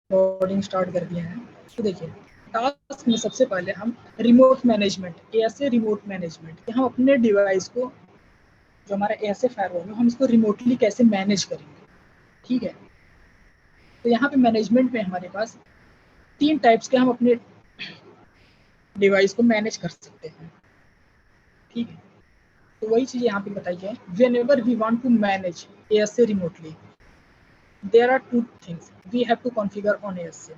Recording start कर दिया है। तो देखिए टास्क में सबसे पहले हम रिमोट मैनेजमेंट, ऐसे रिमोट मैनेजमेंट कि हम अपने डिवाइस को, जो हमारा ऐसे फायरवॉल है, हम इसको रिमोटली कैसे मैनेज करेंगे। ठीक है, तो यहाँ पे मैनेजमेंट में हमारे पास 3 टाइप्स के हम अपने डिवाइस को मैनेज कर सकते हैं। ठीक है, तो वही चीज यहाँ पे बताई है। Whenever we want to manage ASA remotely, there are 2 things we have to configure on ASA.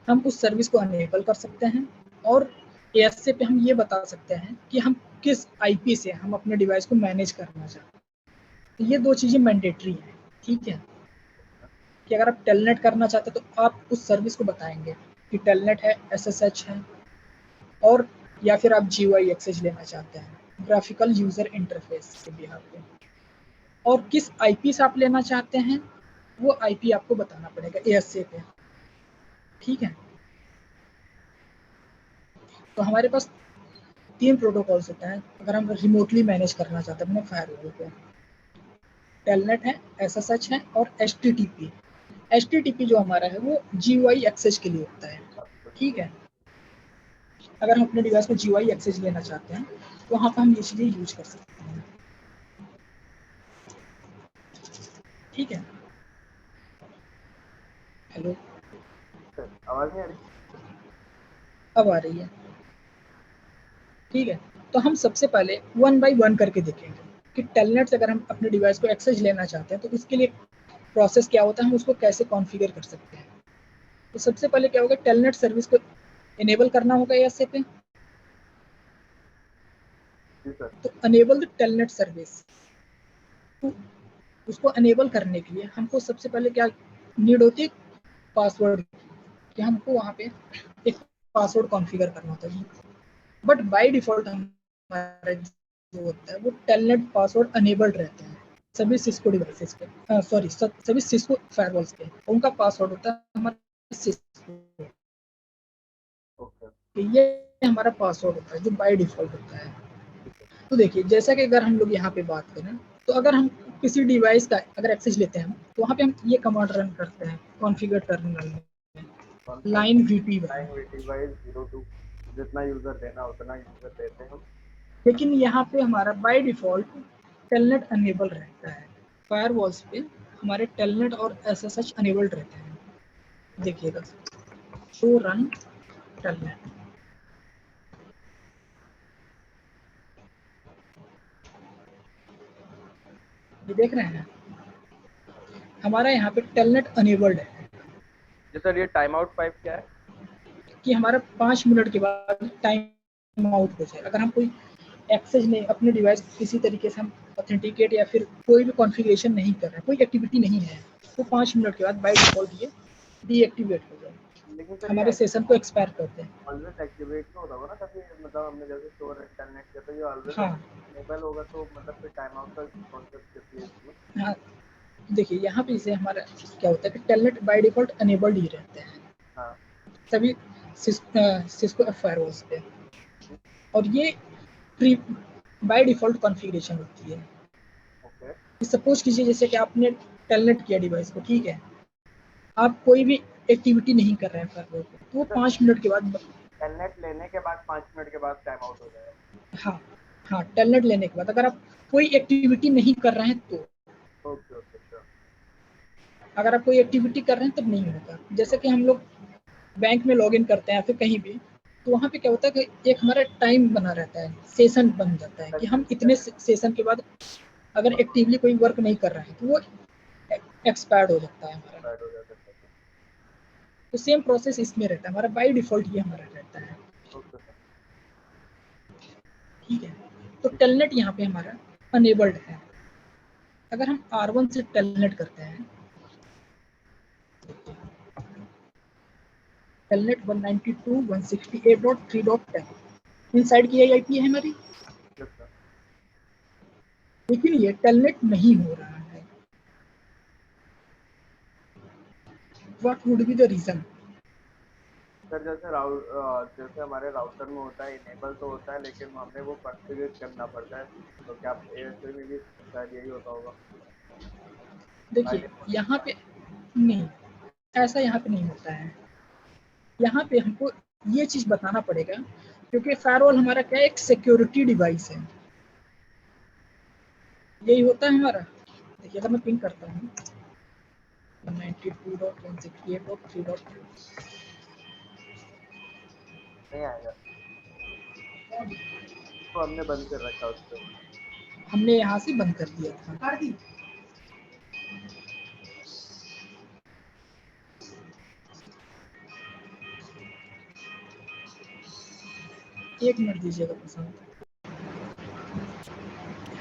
हम उस सर्विस को अनेबल कर सकते हैं और ऐसे पे हम ये बता सकते हैं कि हम किस आईपी से हम अपने डिवाइस को मैनेज करना चाहते हैं। तो ये 2 चीजें मैंडेटरी हैं। ठीक है, कि अगर आप टेलनेट करना चाहते हैं तो आप उस सर्विस को बताएंगे कि टेलनेट है, एसएसएच है, और या फिर आप जीयूआई एक्सेस लेना चाहते हैं, ग्राफिकल यूजर इंटरफेस के बिहार पे, और किस आईपी से आप लेना चाहते हैं वो आईपी आपको बताना पड़ेगा एएसए पे। ठीक है, तो हमारे पास 3 प्रोटोकॉल्स होते हैं अगर हम रिमोटली मैनेज करना चाहते हैं अपने फायरवॉल को। टेलनेट है, एसएसएच है, और एचटीटीपी। एचटीटीपी जो हमारा है वो जीयूआई एक्सेस के लिए होता है। ठीक है, अगर हम अपने डिवाइस को जीयूआई एक्सेस लेना चाहते हैं तो वहाँ पर हम ये चीज़ें यूज कर सकते हैं। ठीक है, हेलो, आवाज नहीं आ रही? अब आ रही है। ठीक है, तो हम सबसे पहले 1 बाय 1 करके देखेंगे कि टेलनेट से अगर हम अपने डिवाइस को एक्सेस लेना चाहते हैं तो उसके लिए प्रोसेस क्या होता है, हम उसको कैसे कॉन्फ़िगर कर सकते हैं। तो सबसे पहले क्या होगा, टेलनेट सर्विस को इनेबल करना होगा ऐसे पे। जी सर। तो अनेबल द टेलनेट सर्विस, तो उसको अनेबल करने के लिए हमको सबसे पहले क्या नीड होती है, पासवर्ड, कि हमको वहाँ पे एक पासवर्ड कॉन्फ़िगर करना होता है। बट बाय डिफॉल्ट हमारा जो होता है वो टेलनेट पासवर्ड अनेबल्ड रहते हैं सभी सिस्को डिवाइसेस पे, सॉरी सभी सिस्को फायरवॉल्स पे। उनका पासवर्ड होता है हमारा सिस्को, ओके। ये हमारा पासवर्ड होता है जो बाय डिफॉल्ट होता है। तो देखिए जैसा कि अगर हम लोग यहाँ पे बात करें तो अगर हम किसी डिवाइस का अगर एक्सेस लेते हैं तो वहाँ पे हम ये कमांड रन करते हैं कॉन्फ़िगर टर्मिनल में, कौन सा? Line VTY. Line VTY 02, जितना यूजर देना उतना यूजर देते हैं हम। लेकिन यहाँ पे हमारा बाय डिफॉल्ट टेलनेट अनेबल रहता है। फायरवॉल्स पे हमारे टेलनेट और एसएसएच अनेबल्ड रहते हैं। देखिएगा, शो रन टेलनेट, ये देख रहे हैं हमारा यहाँ पे टेलनेट अनेबल्ड है। जी सर, ये टाइम आउट पाइप क्या है? कि हमारा 5 मिनट के बाद टाइम आउट हो जाए अगर हम कोई एक्सेस नहीं, अपने डिवाइस किसी तरीके से हम ऑथेंटिकेट या फिर कोई भी कॉन्फ़िगरेशन नहीं कर रहे हैं, कोई एक्टिविटी नहीं है, तो 5 मिनट के बाद बाय डिफॉल्ट ये डीएक्टिवेट हो जाए, लेकिन सर हमारे ये सेशन को एक्सपायर करते हैं। ऑलवेज एक्टिवेट तो होता होगा ना, तभी मतलब हमने जैसे शोर इंटरनेट किया तो ये ऑलवेज हाँ अनेबल होगा, तो मतलब फिर टाइम आउट का कॉन्सेप्ट किस लिए इसमें? हाँ, देखिए यहाँ पे इसे हमारा क्या होता है कि टेलनेट बाय डिफॉल्ट अनेबल्ड ही रहते हैं हाँ। सभी सिस्को फायरवॉल्स पे, और ये प्री बाय डिफॉल्ट कॉन्फ़िगरेशन होती है। ओके। सपोज कीजिए जैसे कि आपने टेलनेट किया डिवाइस को, ठीक है, आप कोई भी एक्टिविटी नहीं कर रहे हैं फायरवॉल पे, तो वो सर 5 मिनट के बाद, टेलनेट लेने के बाद 5 मिनट के बाद टाइम आउट हो जाएगा? हाँ हाँ, टेलनेट लेने के बाद अगर आप कोई एक्टिविटी नहीं कर रहे हैं तो, ओके ओके श्योर। अगर आप कोई एक्टिविटी कर रहे हैं तब नहीं होगा। जैसे कि हम लोग बैंक में लॉगिन करते हैं या फिर कहीं भी, तो वहाँ पे क्या होता है कि एक हमारा टाइम बना रहता है, सेशन बन जाता है कि हम इतने सेशन के बाद अगर एक्टिवली कोई वर्क नहीं कर रहा है तो वो एक्सपायर्ड हो जाता है हमारा। एक्सपायर्ड हो जाता है। तो सेम प्रोसेस इसमें रहता है, हमारा बाय डिफॉल्ट ये हमारा रहता है। Okay sir. ठीक है, तो टेलनेट यहाँ पे हमारा अनेबल्ड है। अगर हम R1 से टेलनेट करते हैं, टेलनेट 192.168.3.10 इनसाइड की आईपी है हमारी, यस सर। लेकिन ये टेलनेट नहीं हो रहा है। What would be the reason? Sir जैसे हमारे राउटर में होता है इनेबल तो होता है, लेकिन हमें वो कॉन्फ़िगर करना पड़ता है, तो क्या एएसए में भी शायद यही होता होगा? बाय देखिए डिफॉल्ट। यहाँ पे नहीं, ऐसा यहाँ पे नहीं होता है। यहाँ पे हमको ये चीज बताना पड़ेगा, क्योंकि फायरवॉल हमारा क्या है, एक सिक्योरिटी डिवाइस है। यही होता है हमारा। देखिए अगर मैं पिंग करता हूँ 192.168.3.2, नहीं आएगा, तो हमने बंद कर रखा उस पर। हमने यहाँ से बंद कर दिया था। एक मिनट दीजिएगा पसंद।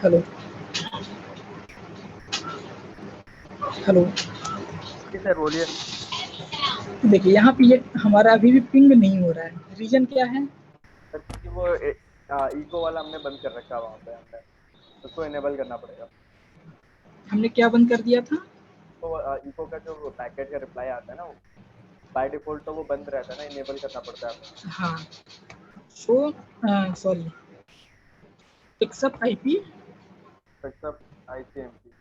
हेलो हेलो, जी सर बोलिए। देखिए यहाँ पे ये हमारा अभी भी पिंग नहीं हो रहा है। रीजन क्या है? सर क्योंकि वो इको वाला हमने बंद कर रखा है वहाँ पे, हमने उसको इनेबल करना पड़ेगा। हमने क्या बंद कर दिया था? तो इको का जो पैकेट का रिप्लाई आता है ना, वो बाय डिफॉल्ट तो वो बंद रहता है ना, इनेबल करना पड़ता है हमें। हाँ, सो सॉरी, पिक्सअप आईपी सब ICMP।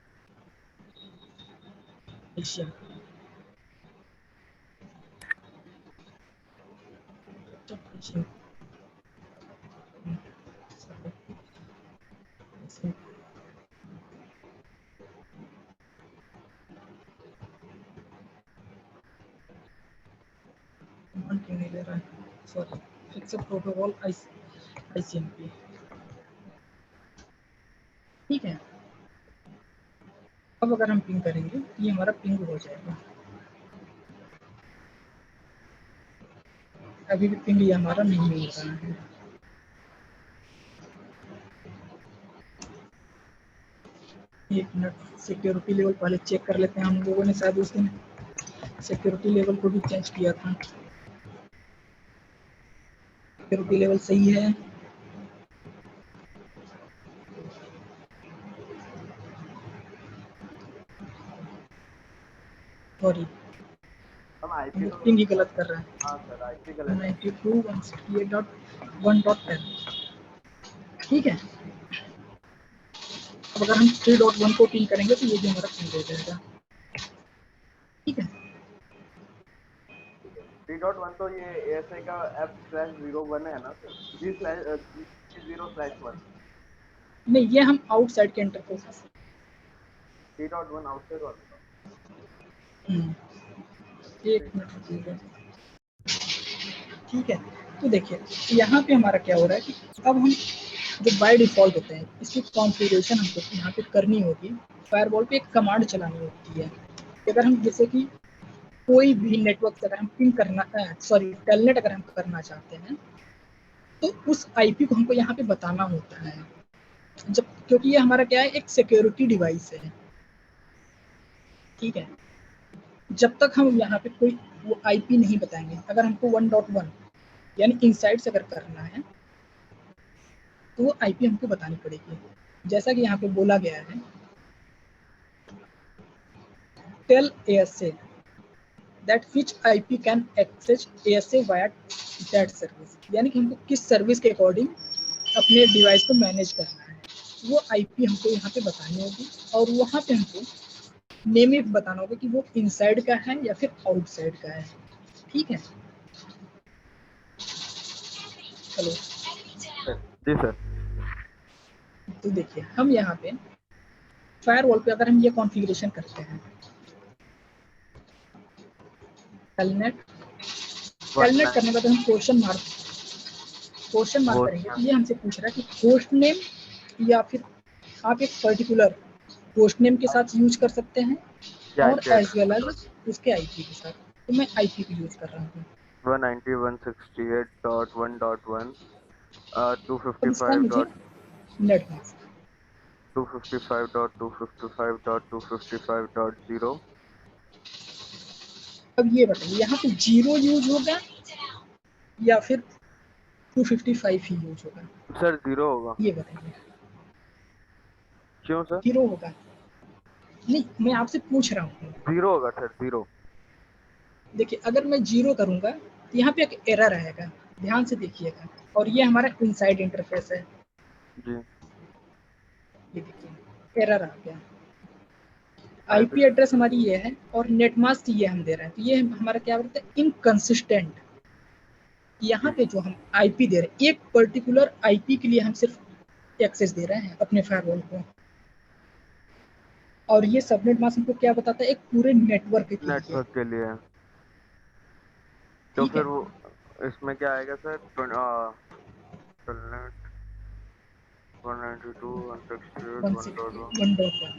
एशिया। क्यों नहीं ले रहा है? Sorry, picks up protocol ICMP। ठीक है, अब अगर हम पिंग करेंगे तो ये हमारा पिंग हो जाएगा। अभी भी पिंग ये हमारा नहीं हो रहा है। एक मिनट, सिक्योरिटी लेवल पहले चेक कर लेते हैं। हम लोगों ने शायद उस दिन सिक्योरिटी लेवल को भी चेंज किया था। सिक्योरिटी लेवल सही है। सॉरी, हम हम IP तो, लोग पिंग ही गलत कर रहे हैं। हाँ सर IP गलत है। 92.168.1.10। ठीक है, अब अगर हम 3.1 को पिंग करेंगे तो ये भी हमारा पिंग हो जाएगा। ठीक है, 3.1 तो ये ASA का F/01 है ना सर, G/0/1। नहीं ये हम आउटसाइड के इंटरफेस। 3.1 आउटसाइड वाला था। एक मिनट रुकिएगा। ठीक है, तो देखिए यहाँ पे हमारा क्या हो रहा है कि अब हम जो बाय डिफॉल्ट होते हैं इसकी कॉन्फ़िगरेशन हमको यहाँ पे करनी होगी। फायरवॉल पे एक कमांड चलानी होती है कि अगर हम जैसे कि कोई भी नेटवर्क से अगर हम पिंग करना, सॉरी टेलनेट अगर हम करना चाहते हैं तो उस आईपी को हमको यहाँ पे बताना होता है। जब क्योंकि ये हमारा क्या है, एक सिक्योरिटी डिवाइस है। ठीक है, जब तक हम यहाँ पे कोई वो आईपी नहीं बताएंगे, अगर हमको 1.1 यानी इनसाइड से अगर करना है तो वो आईपी हमको बतानी पड़ेगी। जैसा कि यहाँ पे बोला गया है, tell ASA that which IP can access ASA via that service, यानी कि हमको किस सर्विस के अकॉर्डिंग अपने डिवाइस को मैनेज करना है, वो आईपी हमको यहाँ पे बतानी होगी। और वहाँ पे हमको नेम ही बताना होगा कि वो इनसाइड का है या फिर आउटसाइड का है। ठीक है, हेलो, जी सर। तो देखिए हम यहाँ पे फायरवॉल पे अगर हम ये कॉन्फ़िगरेशन करते हैं, टेलनेट करने के बाद हम क्वेश्चन मार्क करेंगे तो ये हमसे पूछ रहा है कि होस्ट नेम या फिर आप एक पर्टिकुलर होस्ट नेम के साथ यूज कर सकते हैं और एज वेल एज उसके आईपी के साथ। तो मैं आईपी को यूज कर रहा हूँ। 190.168.1.1 अब इसका मुझे 255. Net mask, 255.255.255.0. अब ये बताइए यहाँ पे 0 यूज होगा या फिर 255 ही यूज होगा? सर 0 होगा। ये बताइए। क्यों सर? 0 होगा? नहीं, मैं आपसे पूछ रहा हूँ। 0 होगा सर, 0। देखिए अगर मैं 0 करूंगा तो यहाँ पे एक एरर आएगा, ध्यान से देखिएगा। और ये हमारा इनसाइड इंटरफेस है। जी। ये देखिए एरर आ गया। आईपी एड्रेस हमारी ये है और नेट मास्क ये हम दे रहे हैं, तो ये हमारा क्या बोलते हैं इनकंसिस्टेंट। यहाँ पे जो हम आईपी दे रहे हैं, एक पर्टिकुलर आईपी के लिए हम सिर्फ एक्सेस दे रहे हैं अपने फायरवॉल को, और ये सबनेट मास्क हमको क्या बताता है, एक पूरे नेटवर्क के लिए। नेटवर्क के लिए। तो ठीक है, फिर वो इसमें क्या आएगा सर? टेलनेट 192.168.1.1। 1.1,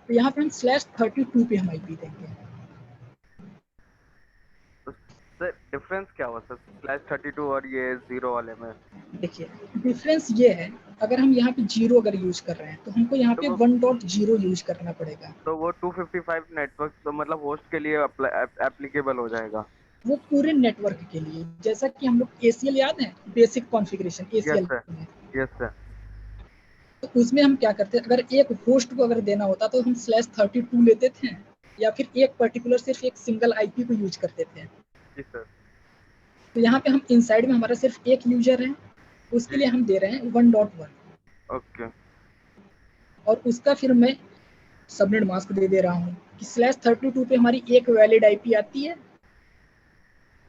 तो यहाँ पे हम /32 पे हम आईपी देंगे। सर डिफरेंस क्या हुआ सर /32 और ये 0 वाले में? देखिए डिफरेंस ये है, अगर हम यहाँ पे 0 अगर यूज कर रहे हैं तो हमको यहाँ तो पे वो 1.0 यूज करना पड़ेगा। तो वो 255 नेटवर्क तो मतलब होस्ट के लिए एप्लीकेबल हो जाएगा। वो पूरे नेटवर्क के लिए, जैसा कि हम लोग एसीएल याद है, basic configuration yes ACL sir, में, यस सर। तो उसमें हम क्या करते हैं, अगर एक होस्ट को अगर देना होता तो हम /32 लेते थे, या फिर एक पर्टिकुलर सिर्फ एक सिंगल आईपी को यूज करते थे। जी सर। तो यहाँ पे हम इनसाइड में हमारा सिर्फ एक यूजर है, उसके जी। लिए हम दे रहे हैं 1.1, ओके। और उसका फिर मैं सबनेट मास्क दे रहा हूँ कि /32 पे हमारी एक वैलिड आईपी आती है,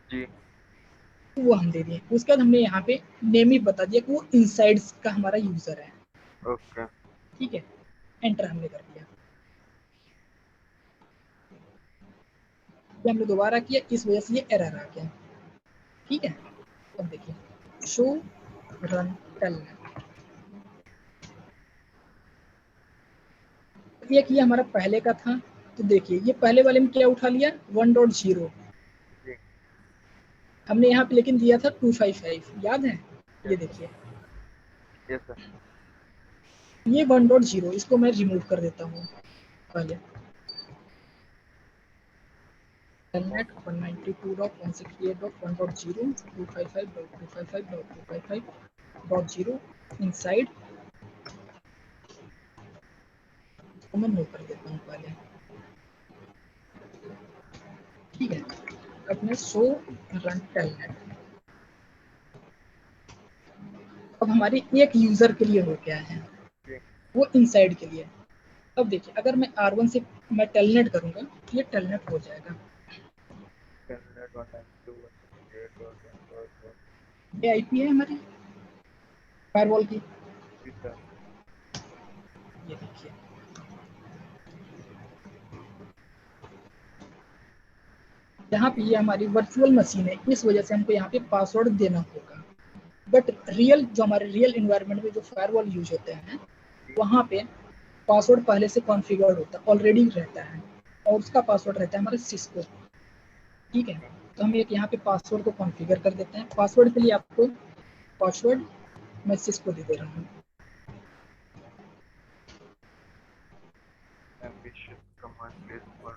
जी। तो वो हम दे दिए। उसके बाद हमने यहाँ पे नेम ही बता दिया कि वो इनसाइड का हमारा यूजर है। ओके। ठीक है, एंटर हमने कर दिया, ये हमने दोबारा किया, इस वजह से ये एरर आ गया। ठीक है, अब देखिए शो रन टेलनेट, एक ये हमारा पहले का था, तो देखिए ये पहले वाले में क्या उठा लिया 1.0, जी। हमने यहाँ पे लेकिन दिया था 255, याद है, ये यस सर, देखिए यस सर। ये 1.0, इसको मैं रिमूव कर देता हूँ पहले। telnet 192.168.1.0 255.255.255.0 इनसाइड को मैं नो कर देता हूँ पहले। ठीक है, अपने शो रन टेलनेट, अब हमारे एक यूजर के लिए हो गया है, जी। वो इनसाइड के लिए। अब देखिए अगर मैं R1 से मैं टेलनेट करूंगा तो ये टेलनेट हो जाएगा, टेलनेट 192.168.1.1। ये आईपी है हमारी फायरवॉल की। जी सर। ये देखिए यहाँ पे ये हमारी वर्चुअल मशीन है, इस वजह से हमको यहाँ पे पासवर्ड देना होगा, बट रियल जो हमारे रियल एनवायरनमेंट में जो फायरवॉल यूज होते हैं वहाँ पे पासवर्ड पहले से कॉन्फ़िगर्ड होता है, ऑलरेडी रहता है, और उसका पासवर्ड रहता है हमारा सिस्को। ठीक है, तो हम एक यहाँ पे पासवर्ड को कॉन्फ़िगर कर देते हैं। पासवर्ड के लिए आपको पासवर्ड मैं सिस्को दे रहा हूँ। Ambitious command place for.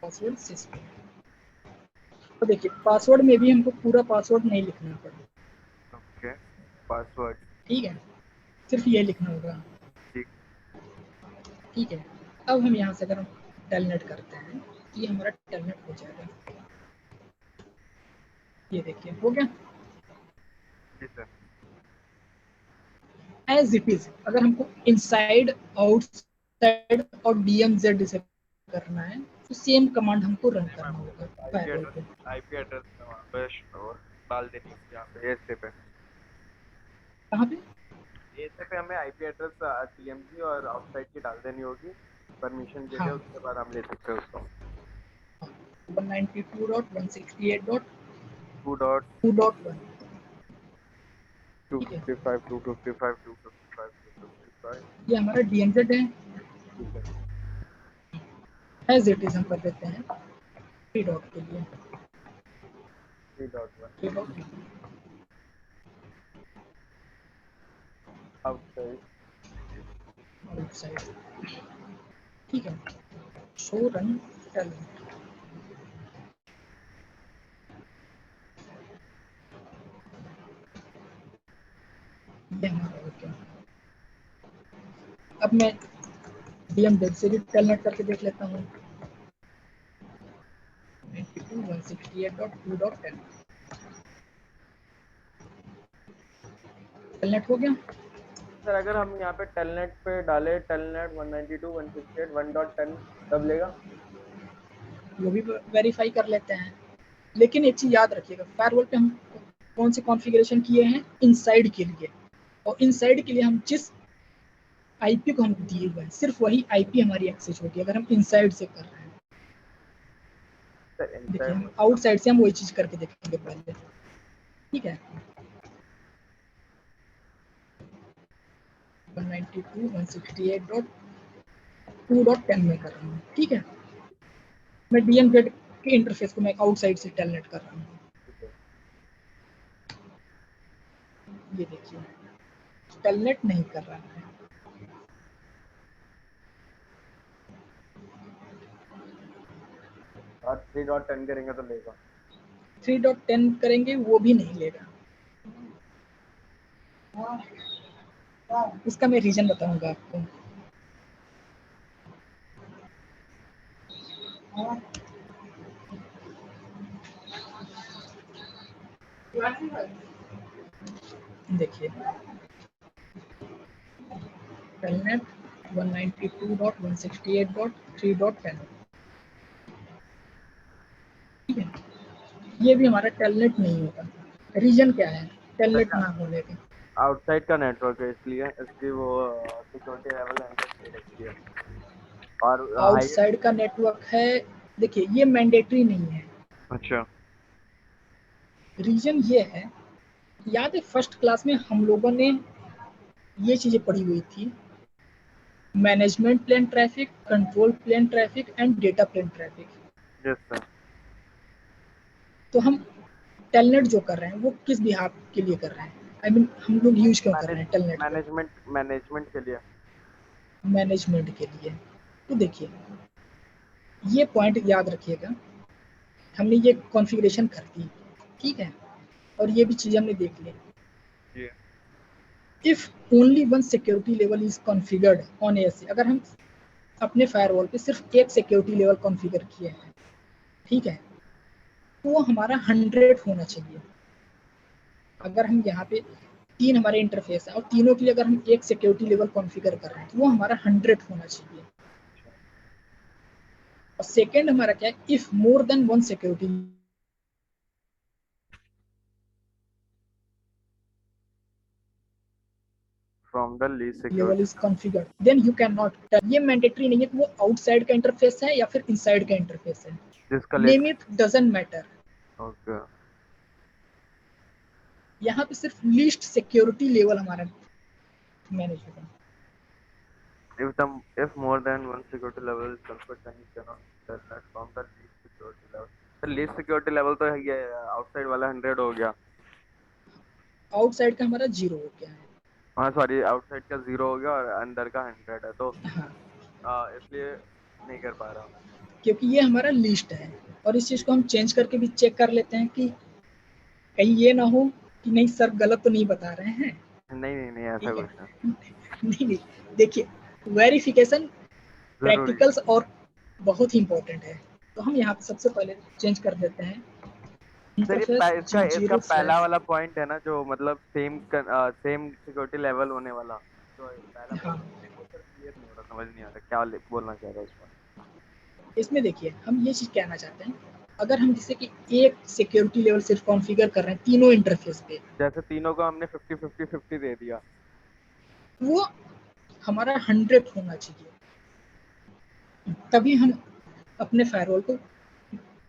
Password Cisco, तो देखिए पासवर्ड में भी हमको पूरा पासवर्ड नहीं लिखना पड़ेगा। ओके। पासवर्ड। ठीक है, सिर्फ ये लिखना होगा। ठीक। ठीक है, अब हम यहाँ से अगर हम टेलनेट करते हैं तो ये हमारा टेलनेट हो जाएगा। ये देखिए हो गया जी सर। As it is. अगर हमको इनसाइड आउटसाइड और डीएमजेड से करना है तो सेम कमांड हमको रन सेम करना आपको होगा बस आईपी फायरवॉल एड्रेस, पे। आईपी एड्रेस में वहाँ पे और डाल देनी होगी यहाँ पे ऐसे पे। कहाँ पे? ऐसे पे हमें आईपी एड्रेस टीएमजी और आउटसाइड की डाल देनी होगी परमिशन के लिए, हाँ, उसके बाद हम ले सकते हैं उसको। 192.168.2.1। 2.255 ठीक है, 255 255 255। ये हमारा डीएमजेड है, ठीक है। एज इट इज हम कर देते हैं 3 डॉट के लिए। 3.1 3 डॉट आउटसाइड। आउटसाइड। ठीक है, शो रन टेलनेट, ये हमारा हो गया। अब मैं डीएमजेड से भी टेलनेट करके देख लेता हूँ। 168.2.10 टेलनेट हो गया। सर अगर हम यहाँ पे टेलनेट पे डाले टेलनेट 192.168.1.10 तब लेगा? वो भी वेरीफाई कर लेते हैं, लेकिन एक चीज याद रखिएगा, फायरवॉल पे हम कौन से कॉन्फ़िगरेशन किए हैं इनसाइड के लिए, और इनसाइड के लिए हम जिस आईपी को हम दिए हुए हैं सिर्फ वही आईपी हमारी एक्सेस होगी अगर हम इनसाइड से कर रहे हैं। सर देखिए इनसाइड हम आउटसाइड से हम वही चीज करके देखेंगे पहले, ठीक है। 192.168.2.10 में कर रहा हूँ, ठीक है। मैं डीएम गेट के इंटरफेस को मैं आउटसाइड से टेलनेट कर रहा हूँ। ये देखिए टेलनेट नहीं कर रहा है। और 3.10 करेंगे तो लेगा? 3.10 करेंगे वो भी नहीं लेगा। इसका मैं रीजन बताऊंगा आपको। देखिए टेलनेट 192.168.3.10, ठीक है। ये भी हमारा टेलनेट नहीं होगा। रीजन क्या है टेलनेट ना होने का? आउटसाइड का नेटवर्क है इसलिए इसकी वो सिक्योरिटी लेवल एंटर रखती है और हाईएस्ट। आउटसाइड का नेटवर्क है, देखिए ये मैंडेटरी नहीं है। अच्छा। रीजन ये है, याद है फर्स्ट क्लास में हम लोगों ने ये चीजें पढ़ी हुई थी, management plane traffic, control plane traffic and data plane traffic. Yes sir. तो हम टेलनेट जो कर रहे हैं वो किस बिहाफ के लिए कर रहे हैं, आई मीन हम लोग यूज क्यों कर रहे हैं टेलनेट को? मैनेजमेंट के लिए। मैनेजमेंट के लिए। तो देखिए ये पॉइंट याद रखिएगा, हमने ये कॉन्फ़िगरेशन कर दी, ठीक है, और ये भी चीज हमने देख ली। If only one security level is configured on ASA, अगर हम अपने फायरवॉल पे सिर्फ एक सिक्योरिटी लेवल कॉन्फ़िगर किए हैं, ठीक है, तो वो हमारा 100 होना चाहिए। अगर हम यहाँ पे 3 हमारे इंटरफेस है और तीनों के लिए अगर हम एक सिक्योरिटी लेवल कॉन्फ़िगर कर रहे हैं तो वो हमारा 100 होना चाहिए। और सेकेंड हमारा क्या है, if more than one security from the least level is security. Configured then you can not. ये मैंडेटरी नहीं है कि वो आउटसाइड का इंटरफेस है या फिर इनसाइड का इंटरफेस है, जिसका name least. It doesn't matter. Okay. यहाँ पे सिर्फ लीस्ट सिक्योरिटी लेवल हमारा मैनेज होगा। if more than one security level is conferred then you cannot tell that from the least security level. तो least security level तो ये outside वाला 100 हो गया। आउटसाइड का हमारा 0 हो गया है। हाँ सॉरी, आउटसाइड का 0 हो गया और अंदर का 100 है तो हाँ, इसलिए नहीं कर पा रहा। क्योंकि ये हमारा लिस्ट है, और इस चीज को हम चेंज करके भी चेक कर लेते हैं कि कहीं ये ना हो कि नहीं सर गलत तो नहीं बता रहे हैं। नहीं नहीं नहीं, ऐसा ठीक है, कुछ नहीं। नहीं नहीं, देखिए वेरिफिकेशन जरूरी। प्रैक्टिकल्स और बहुत ही इंपॉर्टेंट है। तो हम यहाँ पे सबसे पहले चेंज कर देते हैं सर ये इंटरफेस इसका जी इसका जीरो पहला स्लैश। वाला पॉइंट है ना जो मतलब सेम सिक्योरिटी लेवल होने वाला, तो पहला हाँ, पॉइंट वो सर क्लियर नहीं हो रहा, समझ नहीं आ रहा क्या बोलना चाह रहा है उसमें। इसमें देखिए हम ये चीज कहना चाहते हैं, अगर हम जैसे कि एक सिक्योरिटी लेवल सिर्फ कॉन्फ़िगर कर रहे हैं तीनों इंटरफेस पे, जैसे तीनों को हमने 50-50-50 दे दिया। वो हमारा 100 होना चाहिए, तभी हम अपने फायरवॉल को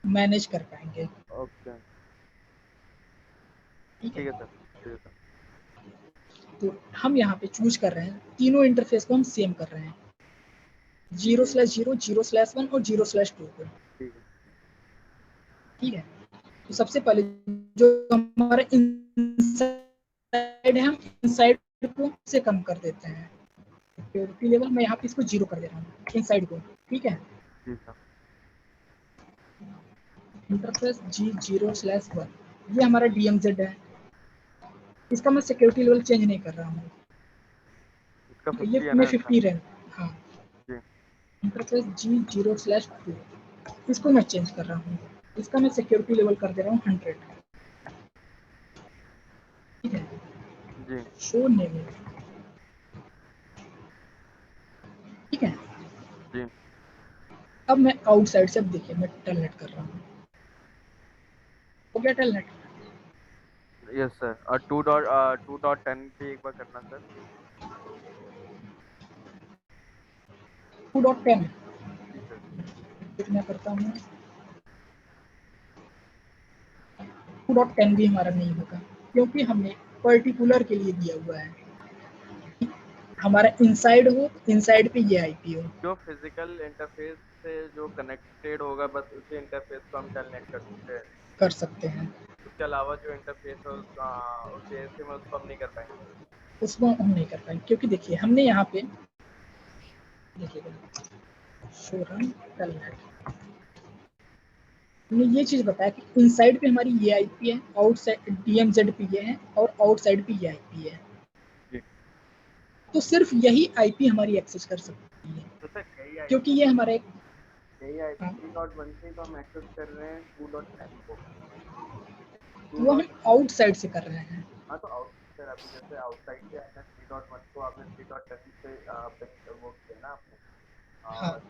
मैनेज कर पाएंगे। ओके। ठीक ठीक है है, सर, ठीक है सर। तो हम यहाँ पे चूज कर रहे हैं तीनों इंटरफेस को हम सेम कर रहे हैं, 0/0, 0/1 और 0/2 को। ठीक है। ठीक है, तो सबसे पहले जो हमारा इनसाइड है हम इनसाइड को से कम कर देते हैं सिक्योरिटी लेवल। मैं यहाँ पे इसको 0 कर दे रहा हूँ इनसाइड को, ठीक है। जी सर। इंटरफेस G0/1 ये हमारा DMZ है, इसका मैं सिक्योरिटी लेवल चेंज नहीं कर रहा हूँ, इसका ये 50 है मैं ना इसका? 50 रहे। हाँ, जी। इंटरफेस G0/2 इसको मैं चेंज कर रहा हूँ। इसका मैं सिक्योरिटी लेवल कर दे रहा हूँ 100, ठीक है। जी शो नेम, ठीक है। जी। अब मैं आउटसाइड से, अब देखिए मैं टेलनेट कर रहा हूँ, हो गया टेलनेट। Yes sir. और 2.10 पे एक बार करना सर। 2.10 जी सर। फिर मैं करता हूँ, 2.10 भी हमारा नहीं होगा, क्योंकि हमने पर्टिकुलर के लिए दिया हुआ है, हमारा इनसाइड हो, इनसाइड पे ये आईपी हो। जो फिजिकल इंटरफेस से जो कनेक्टेड होगा बस उसी इंटरफेस को हम टेलनेट कर सकते हैं। कर सकते हैं, उसके अलावा जो इंटरफेस है उस एएसए में उसको हम नहीं कर पाएंगे। उसमें हम नहीं कर पाएंगे, क्योंकि देखिए हमने यहाँ पे देखिएगा शो रन टेलनेट, हमने ये चीज बताया कि इनसाइड पे हमारी ये आईपी है, आउटसाइड डीएमजेड पे ये है, और आउटसाइड पे ये आईपी है। जी। तो सिर्फ यही आईपी हमारी एक्सेस कर सकती है, तो सर यही क्योंकि आईपी ये हमारा एक, यही आईपी हाँ, 3.1 से तो हम एक्सेस कर रहे हैं 2.10 को। वो हम 2. आउटसाइड से कर रहे हैं। हाँ तो आउट सर अभी जैसे आउटसाइड से आपने 3.1 को आपने 3.10 से वो किया ना आपने। हाँ, और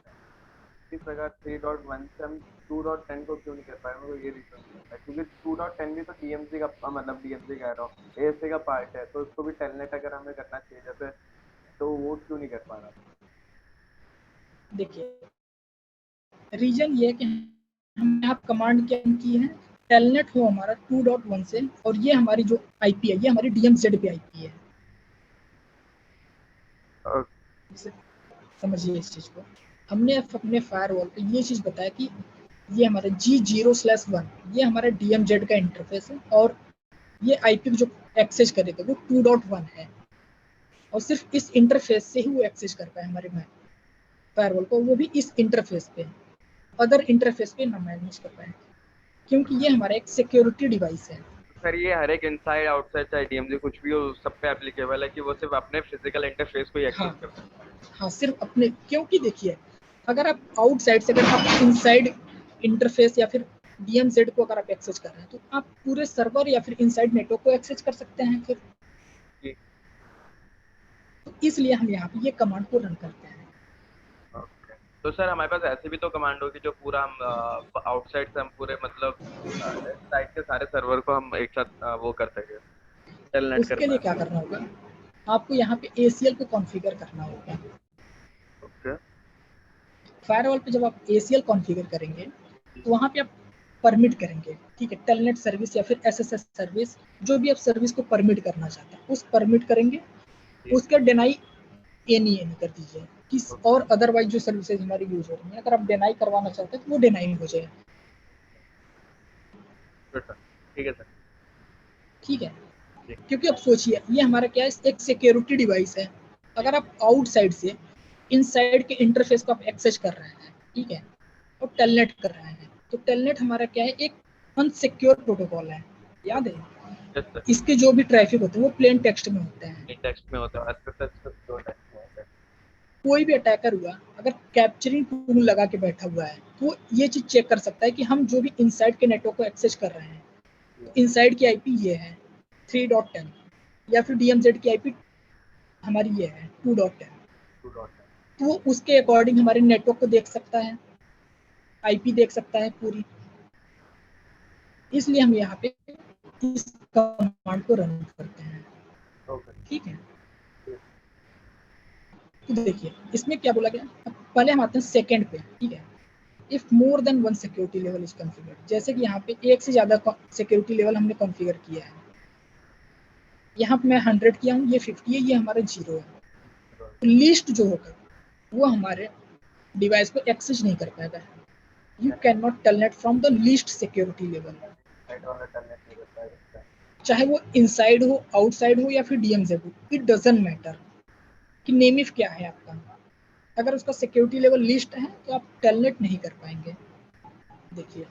इसी प्रकार 3.1 से हम 2.10 को क्यों नहीं कर पाए, मेरे को ये रीजन है क्योंकि 2.10 भी तो डीएमसी का मतलब डीएमसी कह रहा हूँ एएसए का पार्ट है, तो उसको भी टेलनेट अगर हमें करना चाहिए जैसे, तो वो क्यों नहीं कर पा रहा। देखिए रीजन ये है कि हमने आप कमांड क्या की है, टेलनेट हो हमारा 2.1 से, और ये हमारी जो आईपी है ये हमारी डीएमजेड पे आईपी है। समझिए इस चीज को, हमने अपने फायरवॉल पे ये चीज बताया कि ये हमारा G0/1 ये हमारा डीएमजेड का इंटरफेस है, और ये आईपी जो एक्सेस करेगा वो 2.1 है, और सिर्फ इस इंटरफेस से ही वो एक्सेस कर पाए हमारे फायरवॉल को, वो भी इस इंटरफेस पे, अदर इंटरफेस पे ना मैनेज कर पाए, क्योंकि ये हमारा एक सिक्योरिटी डिवाइस है। सर ये हर एक इनसाइड आउटसाइड चाहे डीएमसी कुछ भी हो सब पे एप्लीकेबल है कि वो सिर्फ अपने फिजिकल इंटरफेस को ही एक्सेस हाँ, कर सकता है। हाँ, सिर्फ अपने, क्योंकि देखिए अगर आप आउटसाइड से, अगर आप इनसाइड इंटरफेस या फिर डीएमजेड को अगर आप एक्सेस कर रहे हैं, तो आप पूरे सर्वर या फिर इनसाइड नेटवर्क को एक्सेस कर सकते हैं फिर, जी। तो इसलिए हम यहाँ पे ये कमांड को रन करते हैं। ओके। तो सर हमारे पास ऐसी भी तो कमांड होगी जो पूरा हम आउटसाइड से हम पूरे मतलब साइड के सारे सर्वर को हम एक साथ वो कर सके, टेलनेट कर उसके लिए पाए। क्या करना होगा, आपको यहाँ पे एसीएल को कॉन्फ़िगर करना होगा। ओके। फायरवॉल पे जब आप एसीएल कॉन्फ़िगर करेंगे, तो वहाँ पे आप परमिट करेंगे, ठीक है, टेलनेट सर्विस या फिर एसएसएस सर्विस, जो भी आप सर्विस को परमिट करना चाहते हैं उस परमिट करेंगे, उसका डिनाई एनी कर दीजिए किस, और अदरवाइज जो सर्विसेज हमारी यूज हो रही है अगर आप डिनाई करवाना चाहते हैं तो वो डिनाई हो जाए, ठीक है सर। ठीक है। जी क्योंकि अब सोचिए ये हमारा क्या है, एक सिक्योरिटी डिवाइस है, जी अगर आप आउटसाइड से इनसाइड के इंटरफेस को आप एक्सेस कर रहे हैं, ठीक है, और टेलनेट कर रहे हैं, तो टेलनेट हमारा क्या है, एक अनसिक्योर प्रोटोकॉल है, याद है। Yes sir. इसके जो भी ट्रैफिक होते हैं वो प्लेन टेक्स्ट में होते हैं। टेक्स्ट में होता है एसएसएस जो टेक्स्ट में होता है। कोई भी अटैकर हुआ अगर कैप्चरिंग टूल लगा के बैठा हुआ है, तो वो ये चीज चेक कर सकता है कि हम जो भी इनसाइड के नेटवर्क को एक्सेस कर रहे हैं, तो इनसाइड की आईपी ये है 3.10, या फिर डीएमजेड की आईपी हमारी ये है 2.10, 2.10। तो वो उसके अकॉर्डिंग हमारे नेटवर्क को देख सकता है, आईपी देख सकता है पूरी, इसलिए हम यहाँ पे इस कमांड को रन करते हैं, ओके। ठीक है। तो देखिए इसमें क्या बोला गया, पहले हम आते हैं सेकंड पे, ठीक है। If more than one security level is configured, जैसे कि यहाँ पे एक से ज्यादा सिक्योरिटी लेवल हमने कॉन्फ़िगर किया है, यहाँ पे मैं 100 किया हूँ, ये 50 है, ये हमारा 0 है, तो लीस्ट जो होगा वो हमारे डिवाइस को एक्सेस नहीं कर पाएगा। You can not telnet from the least security level, side वाला टेलनेट नहीं कर पाएगा। चाहे वो इनसाइड हो, आउटसाइड हो, या फिर डीएमजेड हो, इट डजंट मैटर कि नेम इफ क्या है आपका, अगर उसका सिक्योरिटी लेवल लिस्ट है तो आप टेलनेट नहीं कर पाएंगे। देखिए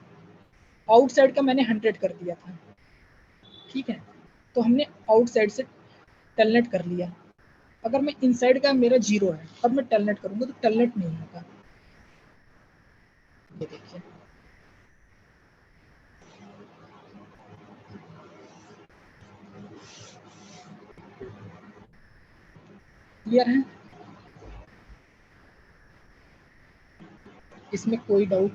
आउटसाइड का मैंने 100 कर दिया था, ठीक है, तो हमने आउटसाइड से टेलनेट कर लिया, अगर मैं इनसाइड का मेरा 0 है, अब मैं टेलनेट करूंगा तो टेलनेट नहीं होगा। ये देखिए क्लियर है? इसमें कोई डाउट?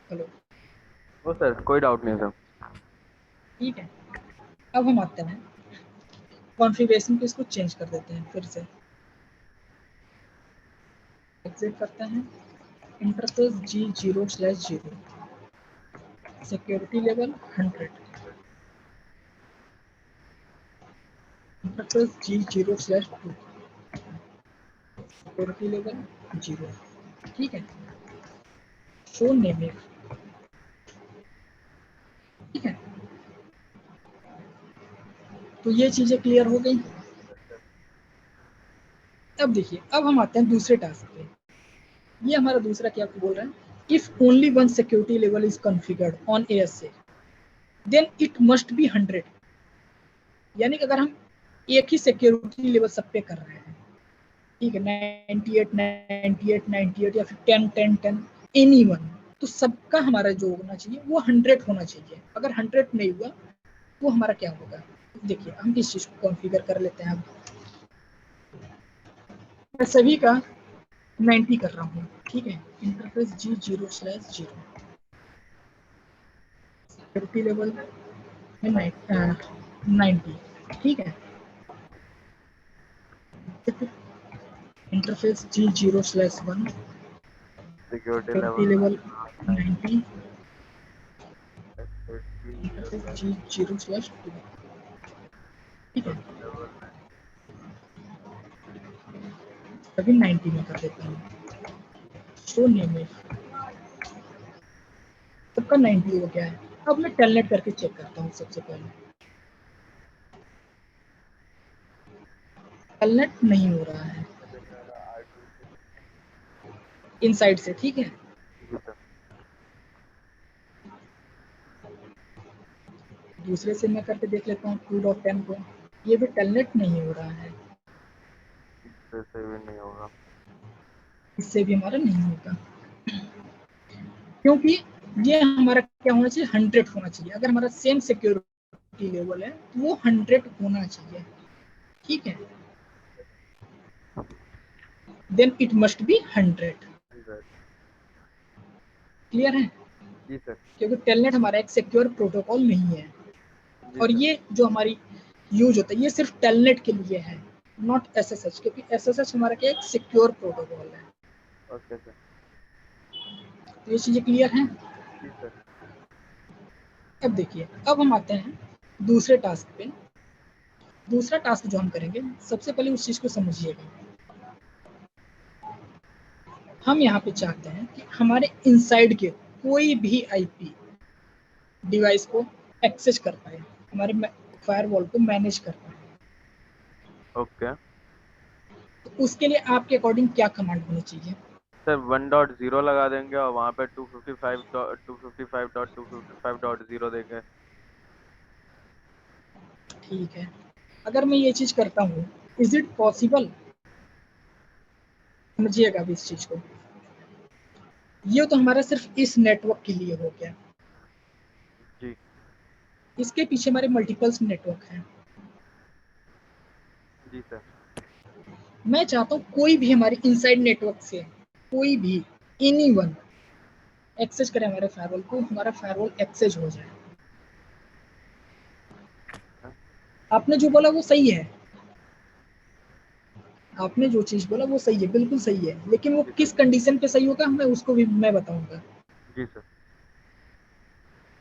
हेलो, ओ सर कोई डाउट नहीं सर। ठीक है। अब हम आते हैं कॉन्फ़िगरेशन को, इसको चेंज कर देते हैं फिर से। एग्जिट करते हैं, interface G0/0, security level 100, interface G0/2, security level 0। ठीक है, शो नेम, ठीक है। तो ये चीजें क्लियर हो गई। अब देखिए, अब हम आते हैं दूसरे टास्क पे। ये हमारा दूसरा क्या बोल रहा है, if only one security level is configured on ASA then it must be 100। यानी कि अगर हम एक ही सिक्योरिटी लेवल सब पे कर रहे हैं, ठीक है, 98 98 98 या फिर 10 10 10 एनी वन, तो सबका हमारा जो होना चाहिए वो 100 होना चाहिए। अगर 100 नहीं हुआ तो हमारा क्या होगा, देखिए हम इस चीज को कॉन्फ़िगर कर लेते हैं। अब मैं सभी का 90 कर रहा हूँ, ठीक है, इंटरफेस G0/0, सिक्योरिटी लेवल 90, ठीक है, interface G0/1, security security level level 90, interface level G0/2, ठीक है, सभी 90 में कर देता हूँ। शो नेम है, सबका 90 हो गया है। अब मैं टेलनेट करके चेक करता हूँ। सबसे पहले टेलनेट नहीं हो रहा है इनसाइड से, ठीक है। दूसरे से मैं करके देख लेता हूँ 2.10 को, ये भी टेलनेट नहीं हो रहा है, से भी नहीं होगा। इससे भी हमारा नहीं होगा, क्योंकि ये हमारा क्या होना चाहिए, 100 होना चाहिए। अगर हमारा सेम सिक्योरिटी लेवल है तो वो 100 होना चाहिए, ठीक है, then it must be 100। Clear है? जी सर। क्योंकि टेलनेट हमारा एक सिक्योर प्रोटोकॉल नहीं है, जी और सर। ये जो हमारी यूज होता है ये सिर्फ टेलनेट के लिए है, नॉट SSH, क्योंकि SSH हमारा क्या एक सिक्योर प्रोटोकॉल है। Okay sir. तो ये चीजें क्लियर हैं? जी सर। अब देखिए, अब हम आते हैं दूसरे टास्क पे। दूसरा टास्क जो हम करेंगे, सबसे पहले उस चीज को समझिएगा। हम यहाँ पे चाहते हैं कि हमारे इनसाइड के कोई भी IP डिवाइस को एक्सेस कर पाए, हमारे फायरवॉल को मैनेज कर पाए। ओके तो उसके लिए आपके अकॉर्डिंग क्या कमांड होनी चाहिए? सर 1.0 लगा देंगे और वहाँ पे 255.255.255.0 देंगे। ठीक है, अगर मैं ये चीज करता हूँ, इज इट पॉसिबल? समझिएगा अभी इस चीज को। ये तो हमारा सिर्फ इस नेटवर्क के लिए हो गया, जी इसके पीछे हमारे मल्टीपल्स नेटवर्क हैं। जी सर। मैं चाहता हूँ कोई भी हमारे इनसाइड नेटवर्क से कोई भी एनी वन एक्सेस करे हमारे फायरवॉल को, हमारा फायरवॉल एक्सेस हो जाए। आपने जो बोला वो सही है, आपने जो चीज बोला वो सही है, बिल्कुल सही है, लेकिन वो जी सर। किस कंडीशन पे सही होगा मैं उसको भी मैं बताऊंगा। जी सर।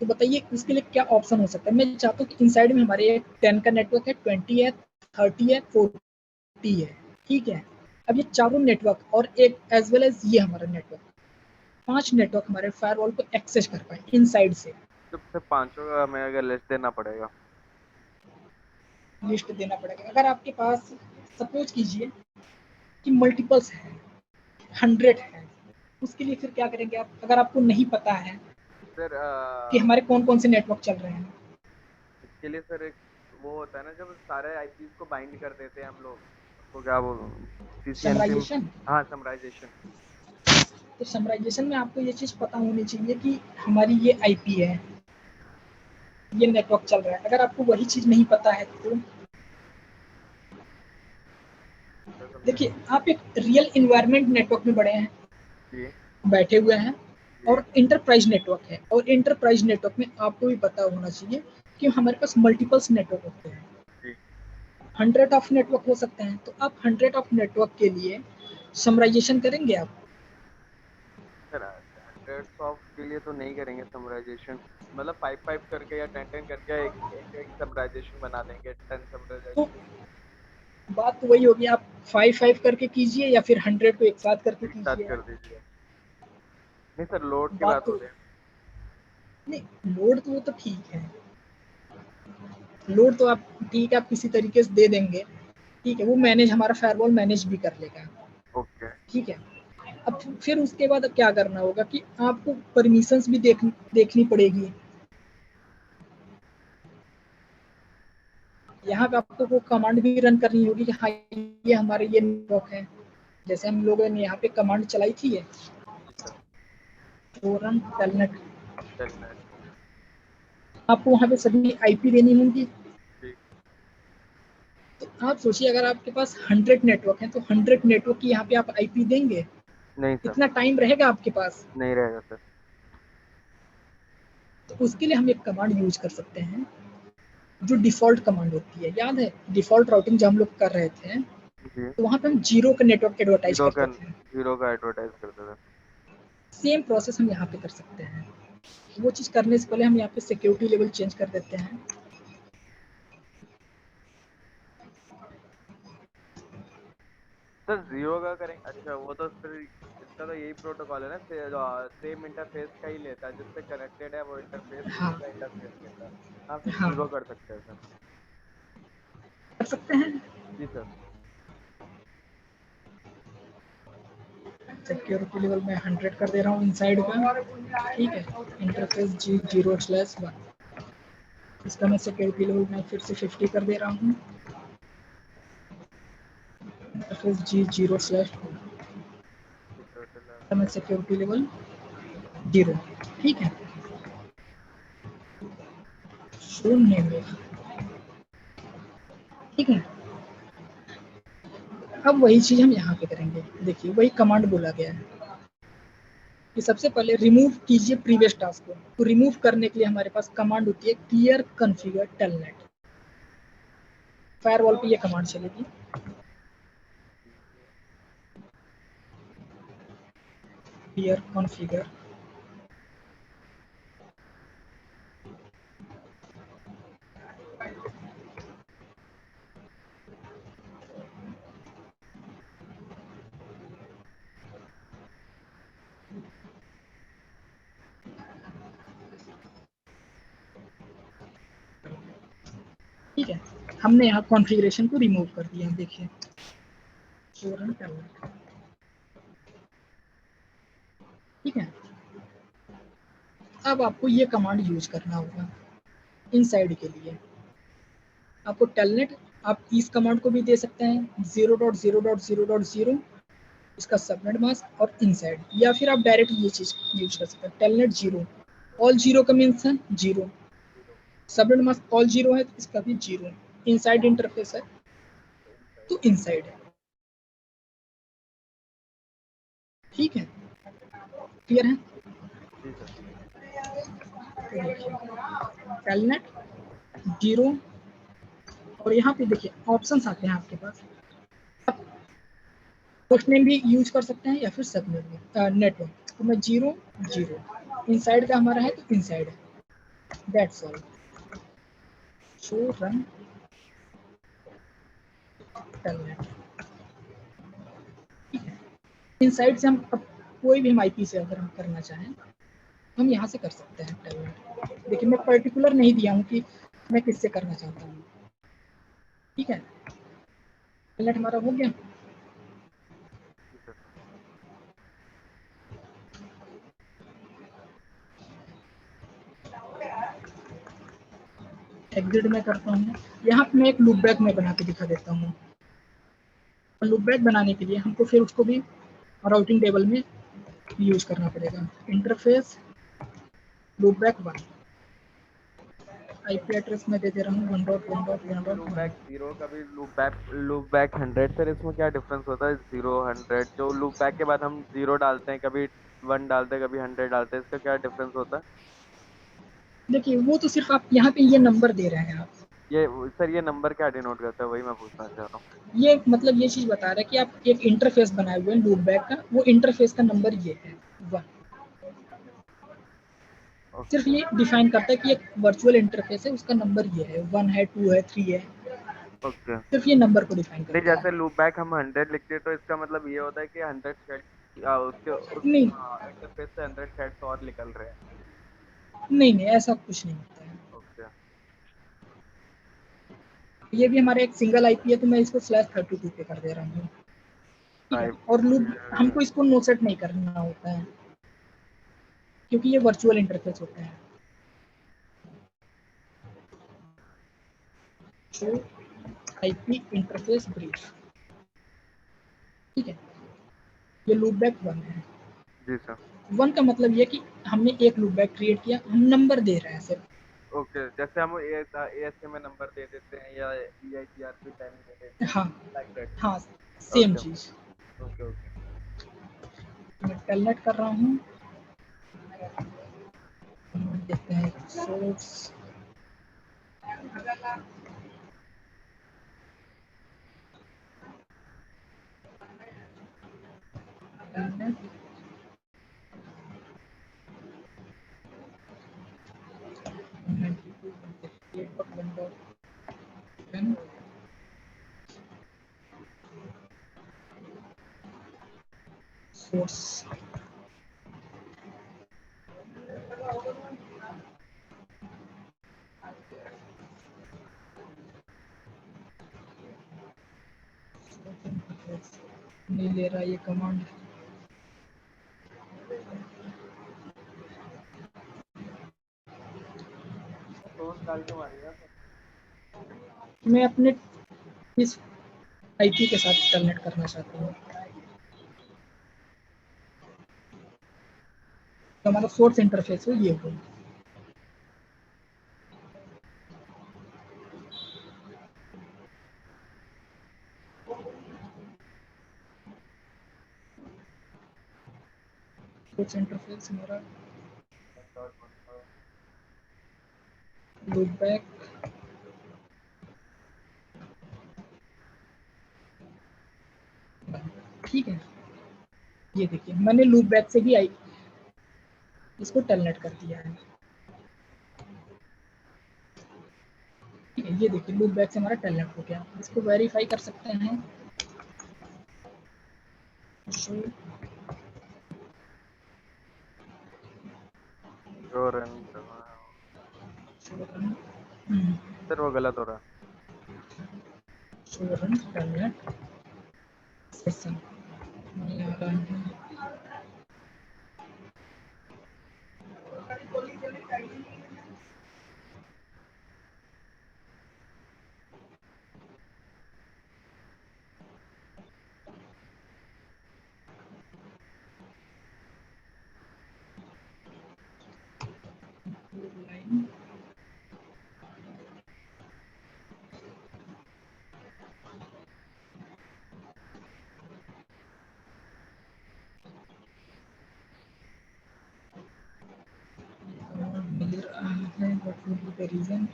तो बताइए उसके लिए क्या ऑप्शन हो सकता है। मैं चाहता हूँ कि इनसाइड में हमारे 10 का नेटवर्क है, 20 है, 30 है, 40 है, ठीक है। अब ये चारों नेटवर्क और एक एज वेल एज ये हमारा नेटवर्क, 5 नेटवर्क हमारे फायरवॉल को एक्सेस कर पाए इनसाइड से। तो सर पांचों का हमें अगर लिस्ट देना पड़ेगा। लिस्ट देना पड़ेगा। अगर आपके पास सपोज कीजिए कि मल्टीपल्स है, 100 है, उसके लिए फिर क्या करेंगे आप, अगर आपको नहीं पता है सर कि हमारे कौन कौन से नेटवर्क चल रहे हैं? इसके लिए सर एक वो होता है ना जब सारे आईपीज को बाइंड कर देते हैं हम लोग, उसको क्या बोल, सीसीएनपी। समराइजेशन। हाँ समराइजेशन। तो समराइजेशन में आपको ये चीज़ पता होनी चाहिए कि हमारी ये आईपी है, ये नेटवर्क चल रहा है। अगर आपको वही चीज़ नहीं पता है तो देखिए, आप एक रियल इन्वायरमेंट नेटवर्क में बड़े हैं, बैठे हुए हैं, और इंटरप्राइज नेटवर्क है, और इंटरप्राइज नेटवर्क में आपको भी पता होना चाहिए कि हमारे पास मल्टीपल्स नेटवर्क होते हैं, 100 ऑफ नेटवर्क हो सकते हैं। तो आप 100 ऑफ नेटवर्क के लिए समराइजेशन करेंगे आप? सर 100 ऑफ के लिए तो नहीं करेंगे समराइजेशन, मतलब 5 करके या 10 करके एक समराइजेशन बना देंगे, 10 समराइजेशन। तो बात तो वही होगी, आप 5 करके कीजिए या फिर 100 को एक साथ करके एक साथ कीजिए। कर दीजिए। नहीं सर, लोड की बात बात तो हो रही है। नहीं, लोड तो वो तो ठीक है, लोड तो आप ठीक है, आप किसी तरीके से दे देंगे, ठीक है, वो मैनेज, हमारा फायरवॉल मैनेज भी कर लेगा, ओके। ठीक है। अब फिर उसके बाद अब क्या करना होगा कि आपको परमिशंस भी देखनी पड़ेगी। यहाँ पे आपको वो कमांड भी रन करनी होगी कि हाँ ये हमारे ये नेटवर्क है। जैसे हम लोगों ने यहाँ पे कमांड चलाई थी है, रन टेलनेट, आपको वहाँ पे सभी आईपी देनी होंगी। तो आप सोचिए, अगर आपके पास 100 नेटवर्क हैं तो 100 नेटवर्क की यहाँ पे आप आईपी देंगे? नहीं सर, इतना टाइम रहेगा आपके पास? नहीं रहेगा सर। तो उसके लिए हम एक कमांड यूज कर सकते हैं जो डिफॉल्ट कमांड होती है। याद है डिफॉल्ट राउटिंग जब हम लोग कर रहे थे जी, तो वहाँ पे हम जीरो का नेटवर्क एडवर्टाइज करते थे। जीरो का एडवर्टाइज करते थे। सेम प्रोसेस हम यहाँ पे कर सकते हैं। वो चीज़ करने से पहले हम यहाँ पे सिक्योरिटी लेवल चेंज कर देते हैं। सर जीरो का करेंगे, अच्छा वो तो फिर इसका तो यही प्रोटोकॉल है ना, सेम इंटरफेस का ही लेता है, जिससे कनेक्टेड है वो इंटरफेस हाँ, उसी का इंटरफेस लेता है। हाँ, फिर हाँ, जीरो कर सकते हैं सर। कर सकते हैं। जी सर। सिक्योरिटी लेवल मैं 100 कर दे रहा हूँ इनसाइड का, ठीक है। इंटरफेस जी 0/1, इसका मैं सिक्योरिटी लेवल मैं फिर से 50 कर दे रहा हूँ। इंटरफेस जी 0/2, मैं सिक्योरिटी लेवल 0, ठीक है। शो नेम, ठीक है। अब वही चीज हम यहाँ पे करेंगे। देखिए वही कमांड बोला गया है कि सबसे पहले रिमूव कीजिए प्रीवियस टास्क को। तो रिमूव करने के लिए हमारे पास कमांड होती है क्लियर कॉन्फ़िगर टेलनेट। फायरवॉल पे ये कमांड चलेगी, क्लियर कॉन्फ़िगर ठीक है। हमने यहाँ कॉन्फ़िगरेशन को रिमूव कर दिया। देखिए ठीक है। अब आपको ये कमांड यूज करना होगा इनसाइड के लिए। आपको टेलनेट, आप इस कमांड को भी दे सकते हैं 0.0.0.0 इसका सबनेट मास्क और इनसाइड, या फिर आप डायरेक्ट ये चीज यूज कर सकते हैं टेलनेट 0, ऑल 0 का मीन्स है 0, सबनेट मास्क ऑल 0 है तो इसका भी 0, इनसाइड इंटरफेस है तो इनसाइड है, ठीक है। क्लियर है? जी सर। टेलनेट 0, और यहाँ पे देखिए ऑप्शंस आते हैं आपके पास, पोस्ट नेम भी यूज कर सकते हैं या फिर सब नेटवर्क। तो मैं 0 0 इनसाइड का हमारा है तो इनसाइड है, that's all. Show run telnet, ठीक है। इनसाइड से हम अब कोई भी हम आईपी से अगर हम करना चाहें हम यहाँ से कर सकते हैं टेलनेट। देखिए मैं पर्टिकुलर नहीं दिया हूँ कि मैं किससे करना चाहता हूँ, ठीक है। टेलनेट हमारा हो गया। एग्जिट में करता हूँ। यहाँ पे मैं एक लूप बैक में बना के दिखा देता हूँ। लूप बैक बनाने के लिए हमको फिर उसको भी राउटिंग टेबल में यूज करना पड़ेगा। इंटरफेस लूपबैक 1, आईपी एड्रेस में दे रहा हूँ 1.1.1.1। लूपबैक 0 कभी लूपबैक 100। सर इसमें क्या डिफरेंस होता है? 0 100 जो लूपबैक के बाद हम 0 डालते हैं, कभी 1 डालते हैं, कभी 100 डालते हैं, इसका क्या डिफरेंस होता है? देखिए वो तो सिर्फ आप यहाँ पे ये नंबर दे रहे हैं आप, ये सर ये नंबर क्या डिनोट करता है, वही मैं पूछना चाह रहा हूँ। ये मतलब ये चीज बता रहा है कि आप एक इंटरफेस बनाए हुए हैं लूपबैक का, वो इंटरफेस का नंबर ये है 1। सिर्फ ओके ये डिफाइन करता है कि एक वर्चुअल इंटरफेस है, उसका नंबर ये है, 1 है, 2 है, 3 है, ओके। सिर्फ ये नंबर को डिफाइन नहीं करता जैसे है। लूपबैक हम 100 लिखते हैं तो इसका मतलब ये होता है कि 100 थ्रेड उसके उस नहीं इंटरफेस से 100 थ्रेड्स और निकल रहे हैं। नहीं नहीं, ऐसा कुछ नहीं होता है। ओके। ये भी हमारा एक सिंगल आईपी है, तो मैं इसको /32 पे कर दे रहा हूँ, ठीक है। टाइप और लूप हमको इसको नो सेट नहीं करना होता है, क्योंकि ये वर्चुअल इंटरफेस होता है। तो आईपी इंटरफेस ब्रीफ, ठीक है, ये लूपबैक 1 है। जी सर। 1 का मतलब ये कि हमने एक लूपबैक क्रिएट किया, हम नंबर दे रहे हैं सिर्फ। ओके जैसे हम एएसके में नंबर दे देते हैं या EIGRP 10 दे देते हैं, हाँ लाइक दैट। हाँ, सेम ओके चीज। Okay okay. मैं टेलनेट कर रहा हूँ, देखते हैं सोर्स। सोर्स नहीं ले रहा ये कमांड। सोर्स डाल के मारिएगा सर। मैं अपने इस आईपी के साथ टेलनेट करना चाहता हूँ, तो हमारा सोर्स इंटरफेस है ये हो। सोर्स इंटरफेस हमारा लूपबैक, ठीक है। ये देखिए मैंने लूपबैक से भी आई इसको टेलनेट कर दिया है, ठीक है। ये देखिए लूपबैक से हमारा टेलनेट हो गया। इसको वेरीफाई कर सकते हैं। शो सर वो गलत हो रहा है। शो रन टेलनेट सेशन नहीं आ रहा है। लाइन मिल रहा है, what would be the reason.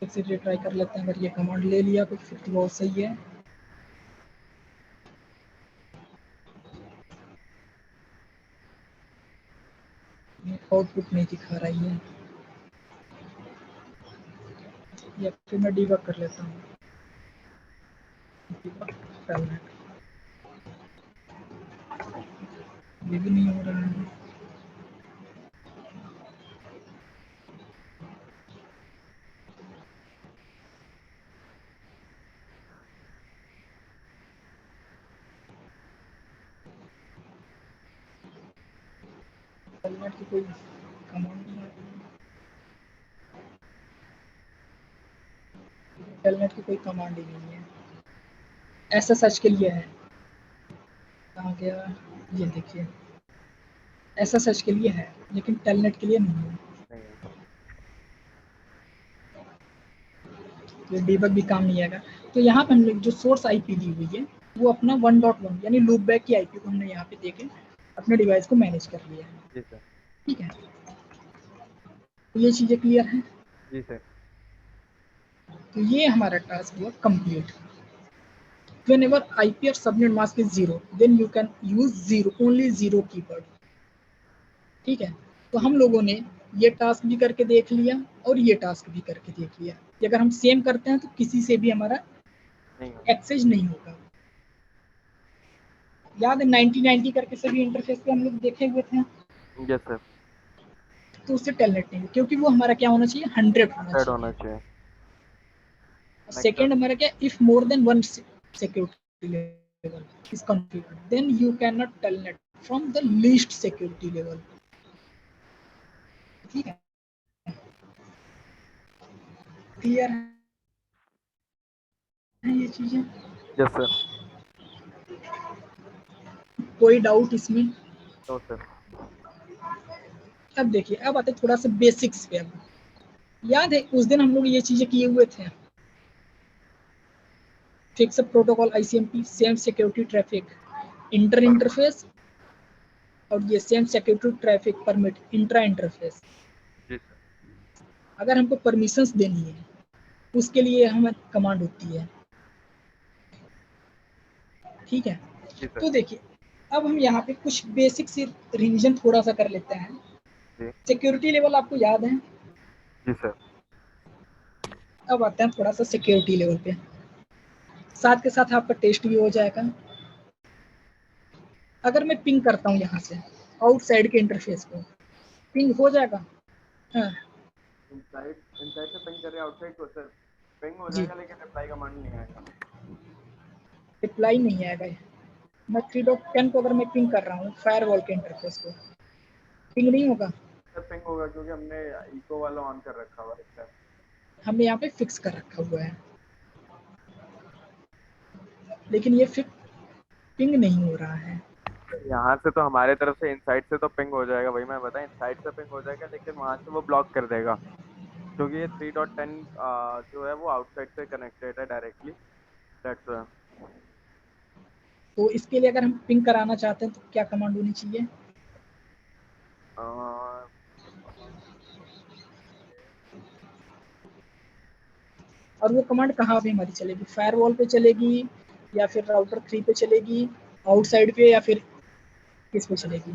फिर से रिट्राई कर लेते हैं। अगर ये कमांड ले लिया तो फिर तो बहुत सही है। आउटपुट नहीं दिखा रही है, या फिर मैं डीबग कर लेता हूँ। ये भी नहीं हो रहा है। टेलनेट की कोई कमांड नहीं आ रही है। टेलनेट की कोई कमांड ही नहीं है, ऐसा सच के लिए है। कहाँ गया, ये देखिए SSH के लिए है लेकिन टेलनेट के लिए नहीं है। नहीं है। ये डीबग भी काम नहीं आएगा। तो यहाँ पे हम लोग जो सोर्स आईपी दी हुई है वो अपना 1.1 यानी लूपबैक की आईपी को हमने यहाँ पे देके अपने डिवाइस को मैनेज कर लिया है। जी सर। ठीक है, तो ये चीज़ें क्लियर हैं। जी सर। तो ये हमारा टास्क हुआ complete. Whenever IP or subnet mask is 0, then you can use zero, only zero keyword. ठीक है, तो जी हम सर। लोगों ने ये टास्क भी करके देख लिया और ये टास्क भी करके देख लिया कि अगर हम सेम करते हैं तो किसी से भी हमारा नहीं होगा। एक्सेस नहीं होगा। याद है 9090 करके सभी इंटरफेस पे हम लोग देखे हुए थे, यस सर। तो उससे टेलनेट नहीं, क्योंकि वो हमारा क्या होना चाहिए, 100 होना सेट होना चाहिए। चाहिए। सेकेंड हमारा क्या, if more than one security level is configured, then you cannot telnet from the least security level। ठीक है, क्लियर है ये चीजें? Yes sir. कोई डाउट इसमें? No sir. अब देखिए, अब आते थोड़ा सा बेसिक्स पे। अब याद है उस दिन हम लोग ये चीजें किए हुए थे, fix protocol ICMP, same security traffic inter interface, और ये same security traffic permit intra interface. जी सर। अगर हमको परमिशंस देनी है उसके लिए हमें कमांड होती है। ठीक है, जी सर। तो देखिए अब हम यहाँ पे कुछ बेसिक सी रिवीजन थोड़ा सा कर लेते हैं। जी। सिक्योरिटी लेवल आपको याद है। जी सर। अब आते हैं थोड़ा सा सिक्योरिटी लेवल पे, साथ के साथ आपका टेस्ट भी हो जाएगा। अगर मैं पिंग करता हूँ यहाँ से आउटसाइड के इंटरफेस को, पिंग हो जाएगा। हाँ इनसाइड इनसाइड से पिंग कर रहे हैं आउटसाइड को सर, पिंग हो जी, जाएगा लेकिन रिप्लाई कमांड नहीं आएगा। रिप्लाई नहीं आएगा। मैं 3.10 को अगर मैं पिंग कर रहा हूँ फायरवॉल के इंटरफेस को, पिंग नहीं होगा। सर पिंग होगा क्योंकि हमने इको वाला ऑन कर रखा हुआ है। हमने यहाँ पे फिक्स कर रखा हुआ है, लेकिन ये फिर पिंग नहीं हो रहा है। यहाँ से तो हमारे तरफ से इनसाइड से तो पिंग हो जाएगा, वही मैं बताया, इनसाइड से पिंग हो जाएगा लेकिन वहां से वो ब्लॉक कर देगा क्योंकि ये 3.10 जो है वो आउटसाइड से कनेक्टेड है डायरेक्टली। That's why. तो इसके लिए अगर हम पिंग कराना चाहते हैं तो क्या कमांड होनी चाहिए? और वो कमांड कहाँ पे हमारी चलेगी, फायरवॉल पे चलेगी या फिर राउटर 3 पे चलेगी, आउटसाइड पे, या फिर किस पे चलेगी?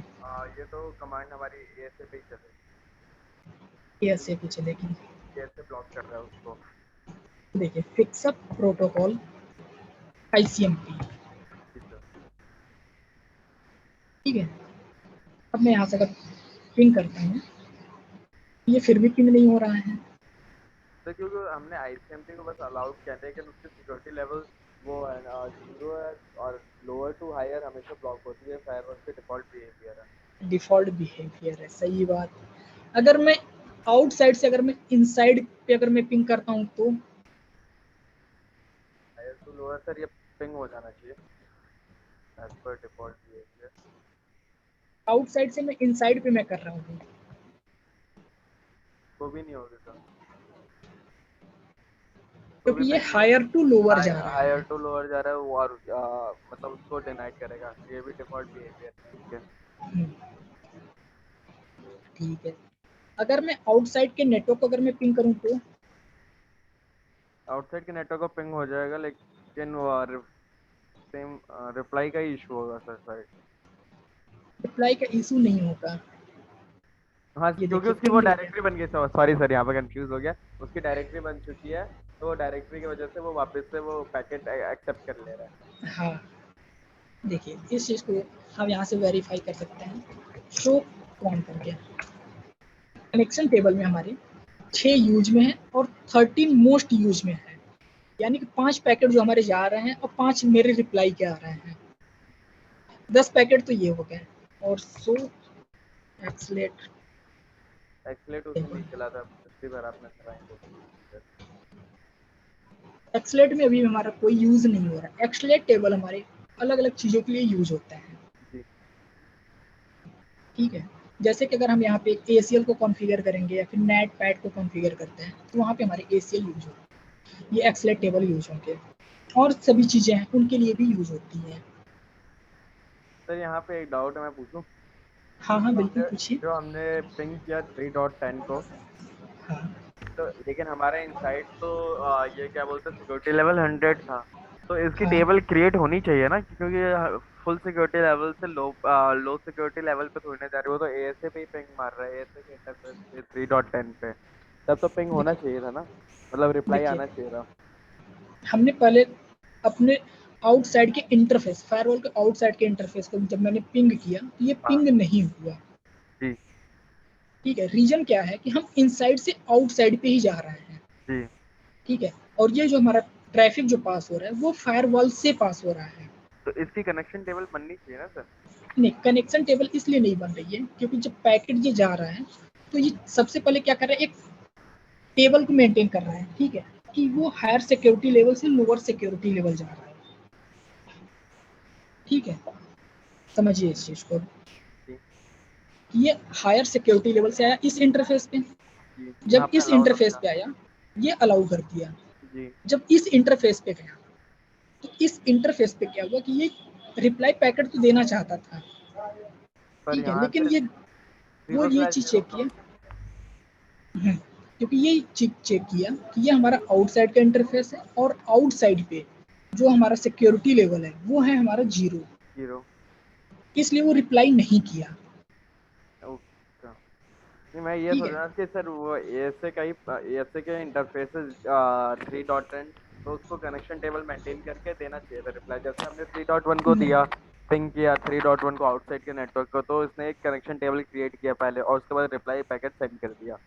ये तो कमांड हमारी एएसए पे ही चलेगी। ASA पे चलेगी। एएसए ब्लॉक कर रहा है उसको। देखिए फिक्स अप प्रोटोकॉल ICMP। जी सर। ठीक है, अब मैं यहाँ से अगर पिंग करता हूँ, ये फिर भी पिंग नहीं हो रहा है। तो क्योंकि हमने आईसीएमपी को बस अलाउड किया है लेकिन उसकी सिक्योरिटी लेवल वो है 0 है और लोअर टू हायर हमेशा ब्लॉक होती है, फायरवॉल के डिफॉल्ट बिहेवियर है। डिफॉल्ट बिहेवियर है, सही बात। अगर मैं आउटसाइड से अगर मैं इनसाइड पे अगर मैं पिंग करता हूँ तो हायर टू लोअर सर ये पिंग हो जाना चाहिए as per default behaviour. Outside से मैं इनसाइड पे मैं कर रहा हूँ वो भी नहीं होगी सर, तो भी क्योंकि ये पिंग नहीं हायर टू लोअर होगी। जा रहा हायर है। टू लोअर जा रहा है वो और मतलब उसको डिनाइड करेगा, ये भी डिफॉल्ट बिहेवियर है। ठीक है। हम्म, ठीक है, अगर मैं आउटसाइड के नेटवर्क को अगर मैं पिंग करूँ तो आउटसाइड के नेटवर्क को पिंग हो जाएगा लेकिन सेम रिप्लाई का ही इशू होगा सर साइड। रिप्लाई का इशू नहीं होगा। हाँ ये क्योंकि देखिए उसकी वो पिंग हो गया। डायरेक्टरी बन गई, सॉरी सर यहाँ पे कंफ्यूज हो गया। उसकी डायरेक्टरी बन चुकी है तो डायरेक्टरी की वजह से वो वापस से वो पैकेट एक्सेप्ट कर ले रहा है। हाँ, देखिए इस चीज़ को हम यहाँ से वेरीफाई कर सकते हैं, शो कौन करके। कनेक्शन टेबल में हमारे 6 यूज में है और 13 मोस्ट यूज में है, यानी कि 5 पैकेट जो हमारे जा रहे हैं और 5 मेरे रिप्लाई के आ रहे हैं। 10 पैकेट तो ये हो गए। और सो एक्सलेट एक्सलेट उस दिन नहीं टेबल, चला था, पिछली बार आपने चलाई तो। एक्सलेट में अभी हमारा कोई यूज नहीं हो रहा है। एक्सलेट टेबल हमारे अलग अलग चीज़ों के लिए यूज होता है। ठीक है। जैसे कि अगर हम यहाँ पे ACL को कॉन्फ़िगर करेंगे या फिर नेट पैड को कॉन्फ़िगर करते हैं, तो वहाँ पे हमारे ACL यूज़ होगा, ये एक्सलेट टेबल यूज़ होंगे और सभी चीज़ें हैं उनके लिए भी यूज़ होती हैं। सर यहाँ पे एक डाउट है, मैं पूछूं? हाँ, हाँ, बिल्कुल जो पूछिए। जो हमने पिंग किया 3.10 को, हाँ, तो लेकिन हमारे इनसाइड तो ये क्या बोलते हैं, सिक्योरिटी लेवल 100 था। तो इसकी हाँ, टेबल क्रिएट होनी चाहिए ना, क्योंकि फुल सिक्योरिटी लेवल से लो सिक्योरिटी लेवल पे थोड़ी ना जा रही, वो तो एएसए पे ही पिंग मार रहा है, एएसए के इंटरफेस पे 3.10 पे। तब तो पिंग होना देखिए चाहिए था ना, मतलब रिप्लाई देखिए आना चाहिए था। हमने पहले अपने आउटसाइड के इंटरफेस, फायरवॉल के आउटसाइड के इंटरफेस को जब मैंने पिंग किया, तो ये हाँ पिंग नहीं हुआ। जी ठीक है, रीज़न क्या है कि हम इनसाइड से आउटसाइड पे ही जा रहे हैं। जी। ठीक है, और ये जो हमारा ट्रैफिक जो पास हो रहा है, वो फायरवॉल से पास हो रहा है। तो इसकी कनेक्शन टेबल बननी चाहिए ना सर। नहीं, कनेक्शन टेबल इसलिए नहीं बन रही है क्योंकि जब पैकेट ये जा रहा है, तो ये सबसे पहले क्या कर रहा है, एक टेबल को मेंटेन कर रहा है। ठीक है, कि वो हायर सिक्योरिटी लेवल से लोअर सिक्योरिटी लेवल जा रहा है। ठीक है, समझिए इस चीज को। जी ये हायर सिक्योरिटी लेवल से आया इस इंटरफेस पे, जी, यहाँ जब पे इस अलाउ इंटरफेस रखा। पे आया, ये अलाउ कर दिया। जी। जब इस इंटरफेस पे गया, तो इस इंटरफेस पे क्या हुआ कि ये रिप्लाई पैकेट तो देना चाहता था। पर ठीक है, यहाँ लेकिन से ये वो जीरो ये स्लैश चीज जीरो चेक किया। क्योंकि ये चेक चेक किया कि ये हमारा आउटसाइड का इंटरफेस है और आउटसाइड पे जो हमारा सिक्योरिटी लेवल है वो है हमारा 0, जीरो। इसलिए वो रिप्लाई नहीं किया। ओके। नहीं, मैं ये ठीक सोच है, रहा था कि सर वो एएसए का ही, एएसए के इंटरफेसेस 3.10, तो उसको कनेक्शन टेबल मेंटेन करके देना चाहिए था रिप्लाई, जैसे हमने 3.1 को नहीं, दिया, पिंग किया 3.1 को आउटसाइड के नेटवर्क को, तो इसने एक कनेक्शन टेबल क्रिएट किया पहले और उसके बाद रिप्लाई पैकेट सेंड कर दिया।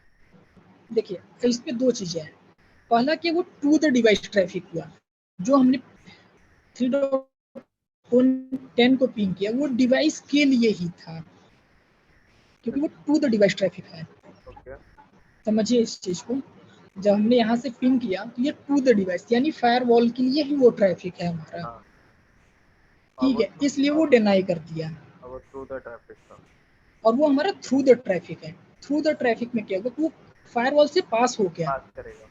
देखिए इस पे दो चीजें हैं। पहला कि वो टू द डिवाइस ट्रैफिक हुआ, जो हमने 3.10 को पिंग किया वो डिवाइस के लिए ही था, क्योंकि वो टू द डिवाइस ट्रैफिक है। ओके। समझिए इस चीज को। जब हमने यहाँ से पिंग किया तो ये टू द डिवाइस यानी फायरवॉल के लिए ही वो ट्रैफिक है हमारा। हाँ। और ठीक वो है, इसलिए वो डिनाई कर दिया। थ्रू द ट्रैफिक था। और वो हमारा थ्रू द ट्रैफिक है। थ्रू द ट्रैफिक में क्या होगा, वो फायरवॉल से पास हो गया, पास करेगा।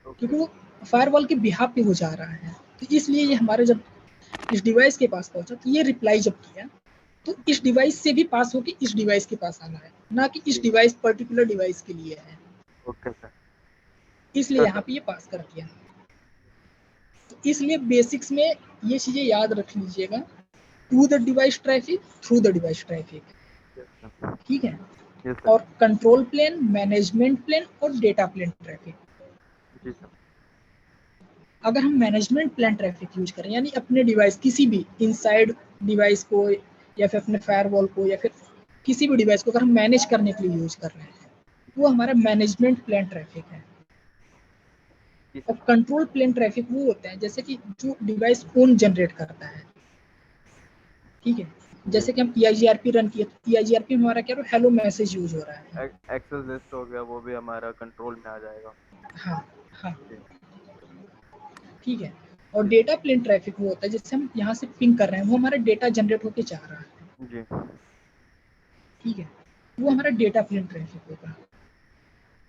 ओके। क्योंकि वो फायरवॉल के बिहाफ पे हो जा रहा है। तो इसलिए ये हमारे जब इस डिवाइस के पास पहुंचा, तो ये रिप्लाई जब किया, तो इस डिवाइस से भी पास होके इस डिवाइस के पास आना है, ना कि इस जी। डिवाइस पर्टिकुलर डिवाइस के लिए है। Okay sir. इसलिए तो यहाँ सर पे ये पास कर दिया। तो इसलिए बेसिक्स में ये चीजें याद रख लीजिएगा, to the device traffic, through the device traffic. Yes sir. ठीक है, यस सर। और कंट्रोल प्लेन, मैनेजमेंट प्लेन और डेटा प्लेन ट्रैफिक। जी सर। अगर हम मैनेजमेंट प्लान ट्रैफिक यूज करें, यानी अपने डिवाइस किसी भी इनसाइड डिवाइस को या फिर अपने फायरवॉल को या फिर किसी भी डिवाइस को अगर हम मैनेज करने के लिए यूज कर रहे हैं, वो हमारा मैनेजमेंट प्लान ट्रैफिक है। जी और सर। कंट्रोल प्लेन ट्रैफिक वो होता है जैसे कि जो डिवाइस ओन जनरेट करता है। ठीक है, जी। जैसे कि हम EIGRP रन किए, तो EIGRP में हमारा क्या हेलो मैसेज यूज हो रहा है। एक्सेस लिस्ट हो गया, वो भी हमारा कंट्रोल में आ जाएगा। हाँ, हाँ, जी। ठीक है। और जी डेटा प्लेन ट्रैफिक वो होता है जिससे हम यहाँ से पिंग कर रहे हैं, वो हमारा डेटा जनरेट होकर जा रहा है। जी। ठीक है, वो जी हमारा डेटा प्लेन ट्रैफिक होगा।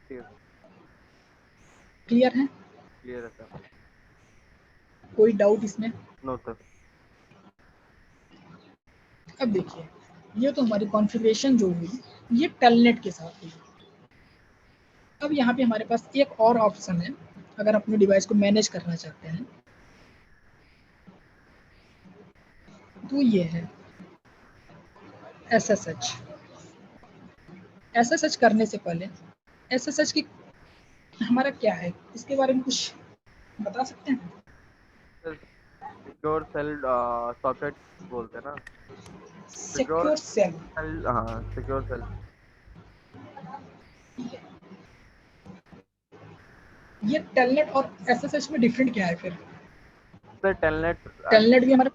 ठीक है। क्लियर है? क्लियर है सर। कोई डाउट इसमें? No sir. अब देखिए, ये तो हमारी कॉन्फ़िगरेशन जो हुई, ये टेलनेट के साथ हुई। अब यहाँ पे हमारे पास एक और ऑप्शन है, अगर अपने डिवाइस को मैनेज करना चाहते हैं, तो ये है SSH। SSH करने से पहले SSH की हमारा क्या है, इसके बारे में कुछ बता सकते हैं? सिक्योर सेल सॉकेट बोलते हैं ना। Secure secure shell. सेल, हाँ सिक्योर सेल। ये टेलनेट और SSH में डिफरेंट क्या है फिर? सर टेलनेट टेलनेट भी हमारा,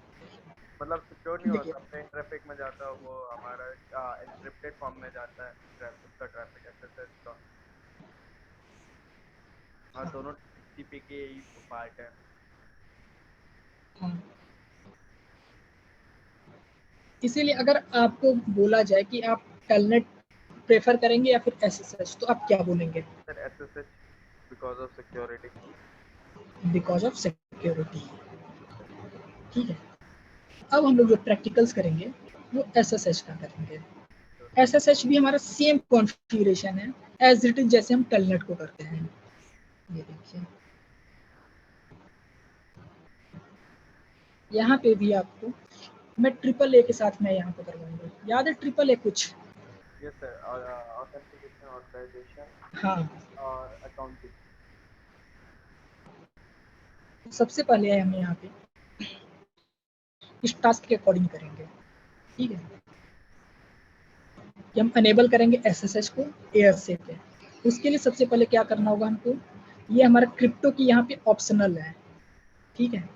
मतलब सिक्योर नहीं देखिए, होता, प्लेन ट्रैफिक में जाता है वो, हमारा एनक्रिप्टेड फॉर्म में जाता है उसका ट्रैफिक, एसएसएस का। हाँ, हाँ, दोनों टीसीपी के ही पार्ट है। हाँ, इसीलिए अगर आपको बोला जाए कि आप टेलनेट प्रेफर करेंगे या फिर एसएसएच, तो आप क्या बोलेंगे? Sir SSH because of security. Because of security. ठीक है, अब हम लोग जो प्रैक्टिकल्स करेंगे वो एसएसएच का करेंगे। एसएसएच भी हमारा सेम कॉन्फ़िगरेशन है एज इट इज जैसे हम टेलनेट को करते हैं। ये देखिए, यहाँ पे भी आपको मैं ट्रिपल ए के साथ मैं यहाँ पे करवाऊंगा। याद है ट्रिपल ए कुछ? यस सर, ऑथेंटिकेशन, ऑथराइजेशन हाँ, और अकाउंटिंग। सबसे पहले हम यहाँ पे इस टास्क के अकॉर्डिंग करेंगे। ठीक है, कि हम अनेबल करेंगे एसएसएच को एएसए पे। उसके लिए सबसे पहले क्या करना होगा हमको, ये हमारा क्रिप्टो की यहाँ पे ऑप्शनल है। ठीक है,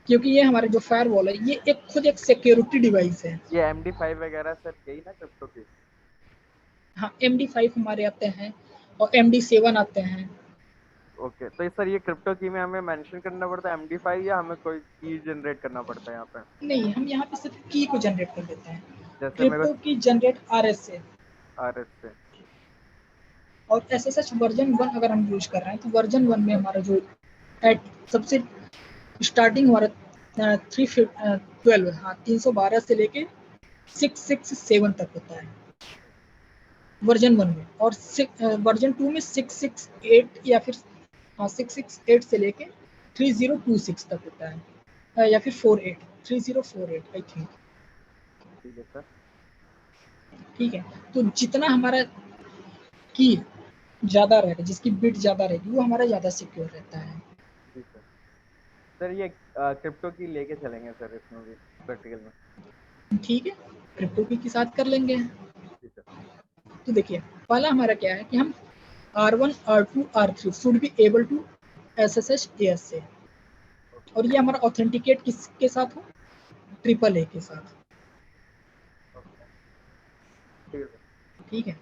क्योंकि ये हमारे जो फायरवॉल है ये एक खुद एक सिक्योरिटी डिवाइस है। ये MD5 वगैरह सर यही ना क्रिप्टो की? हाँ, MD5 हमारे आते हैं और MD7 आते हैं। ओके, तो सर ये क्रिप्टो की में हमें मेंशन करना पड़ता है MD5 या हमें कोई की जनरेट करना पड़ता है यहाँ पे? नहीं, हम यहाँ पे सिर्फ की को जनरेट कर देते हैं। जैसे मेरे क्रिप्टो की जनरेट आरएस से RS से। और एसएसएच वर्जन 1 अगर हम यूज कर रहे हैं तो वर्जन 1 में हमारा जो एट सबसे स्टार्टिंग हमारा 312 हाँ 312 से लेके 667 तक होता है वर्जन 1 में, और वर्जन 2 में 668 या फिर हाँ 668 से लेके 3026 तक होता है, या फिर 3048 आई थिंक। ठीक है सर। ठीक है, तो जितना हमारा की ज़्यादा रहेगा, जिसकी बिट ज़्यादा रहेगी वो हमारा ज़्यादा सिक्योर रहता है। जी सर। सर ये क्रिप्टो की लेके चलेंगे सर इसमें भी प्रैक्टिकल में। ठीक है, क्रिप्टो की के साथ कर लेंगे। जी सर। तो देखिए, पहला हमारा क्या है कि हम R1 R2 R3 should be able to SSH ASA, और ये हमारा ऑथेंटिकेट किसके साथ हो, ट्रिपल ए के साथ। ओके, ठीक है सर। ठीक है,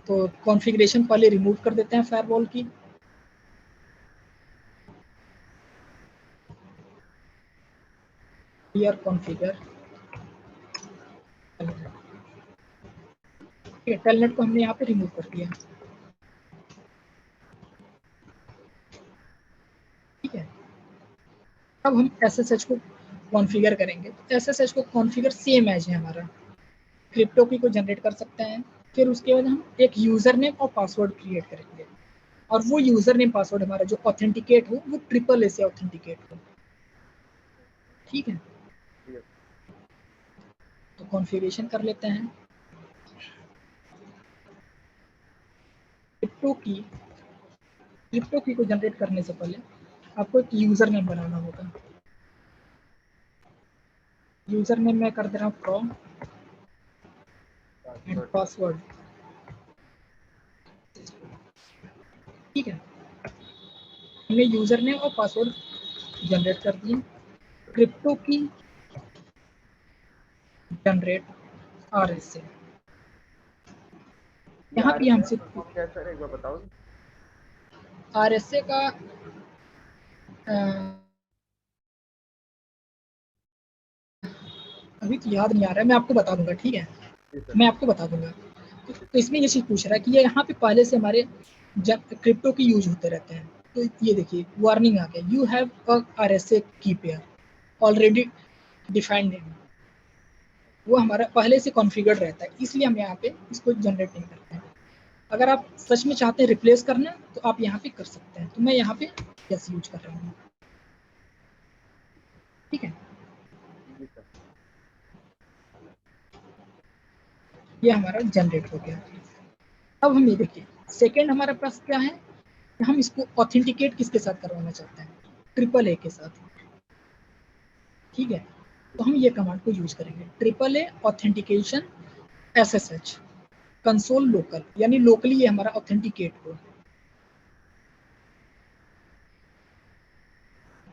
तो कॉन्फ़िगरेशन पहले रिमूव कर देते हैं फायरवॉल की। क्लियर कॉन्फ़िगर, ठीक है, टेलनेट को हमने यहाँ पे रिमूव कर दिया। ठीक है, अब हम SSH को कॉन्फ़िगर करेंगे। तो SSH को कॉन्फ़िगर सेम एज है हमारा, क्रिप्टो की को जनरेट कर सकते हैं। फिर उसके बाद हम एक यूज़र नेम और पासवर्ड क्रिएट करेंगे, और वो यूज़र नेम पासवर्ड हमारा जो ऑथेंटिकेट हो वो ट्रिपल ए से ऑथेंटिकेट हो। ठीक है, ठीक है। तो कॉन्फ़िगरेशन कर लेते हैं। क्रिप्टो की को जनरेट करने से पहले आपको एक यूज़र नेम बनाना होगा। यूज़र नेम मैं कर दे रहा हूँ फ्रॉम एंड पासवर्ड। पासवर्ड। ठीक है, हमने यूज़र नेम और पासवर्ड जनरेट कर दिए। क्रिप्टो की जनरेट RS से, ये यहाँ पे RS हमसे फॉर्म क्या है सर, एक बार बताओ। RSA का अभी तो याद नहीं आ रहा है, मैं आपको बता दूंगा। ठीक है, जी सर। मैं आपको बता दूंगा। तो इसमें ये चीज़ पूछ रहा है कि ये यहाँ पे पहले से हमारे क्रिप्टो की यूज होते रहते हैं। तो ये देखिए वार्निंग आ गया, यू हैव अ RSA की पेयर ऑलरेडी डिफाइंड है। वो हमारा पहले से कॉन्फ़िगर्ड रहता है, इसलिए हम यहाँ पे इसको जनरेट नहीं करते हैं। अगर आप सच में चाहते हैं रिप्लेस करना तो आप यहाँ पे कर सकते हैं। तो मैं यहाँ पे यस यूज कर रहा हूँ। ठीक है, जी सर। ये हमारा जनरेट हो गया। अब हम ये देखिए, सेकेंड हमारे पास क्या है, हम इसको ऑथेंटिकेट किसके साथ करवाना चाहते हैं, ट्रिपल ए के साथ। ठीक है, तो हम ये कमांड को यूज करेंगे, triple A authentication SSH console local, यानी लोकली ये हमारा ऑथेंटिकेट हो।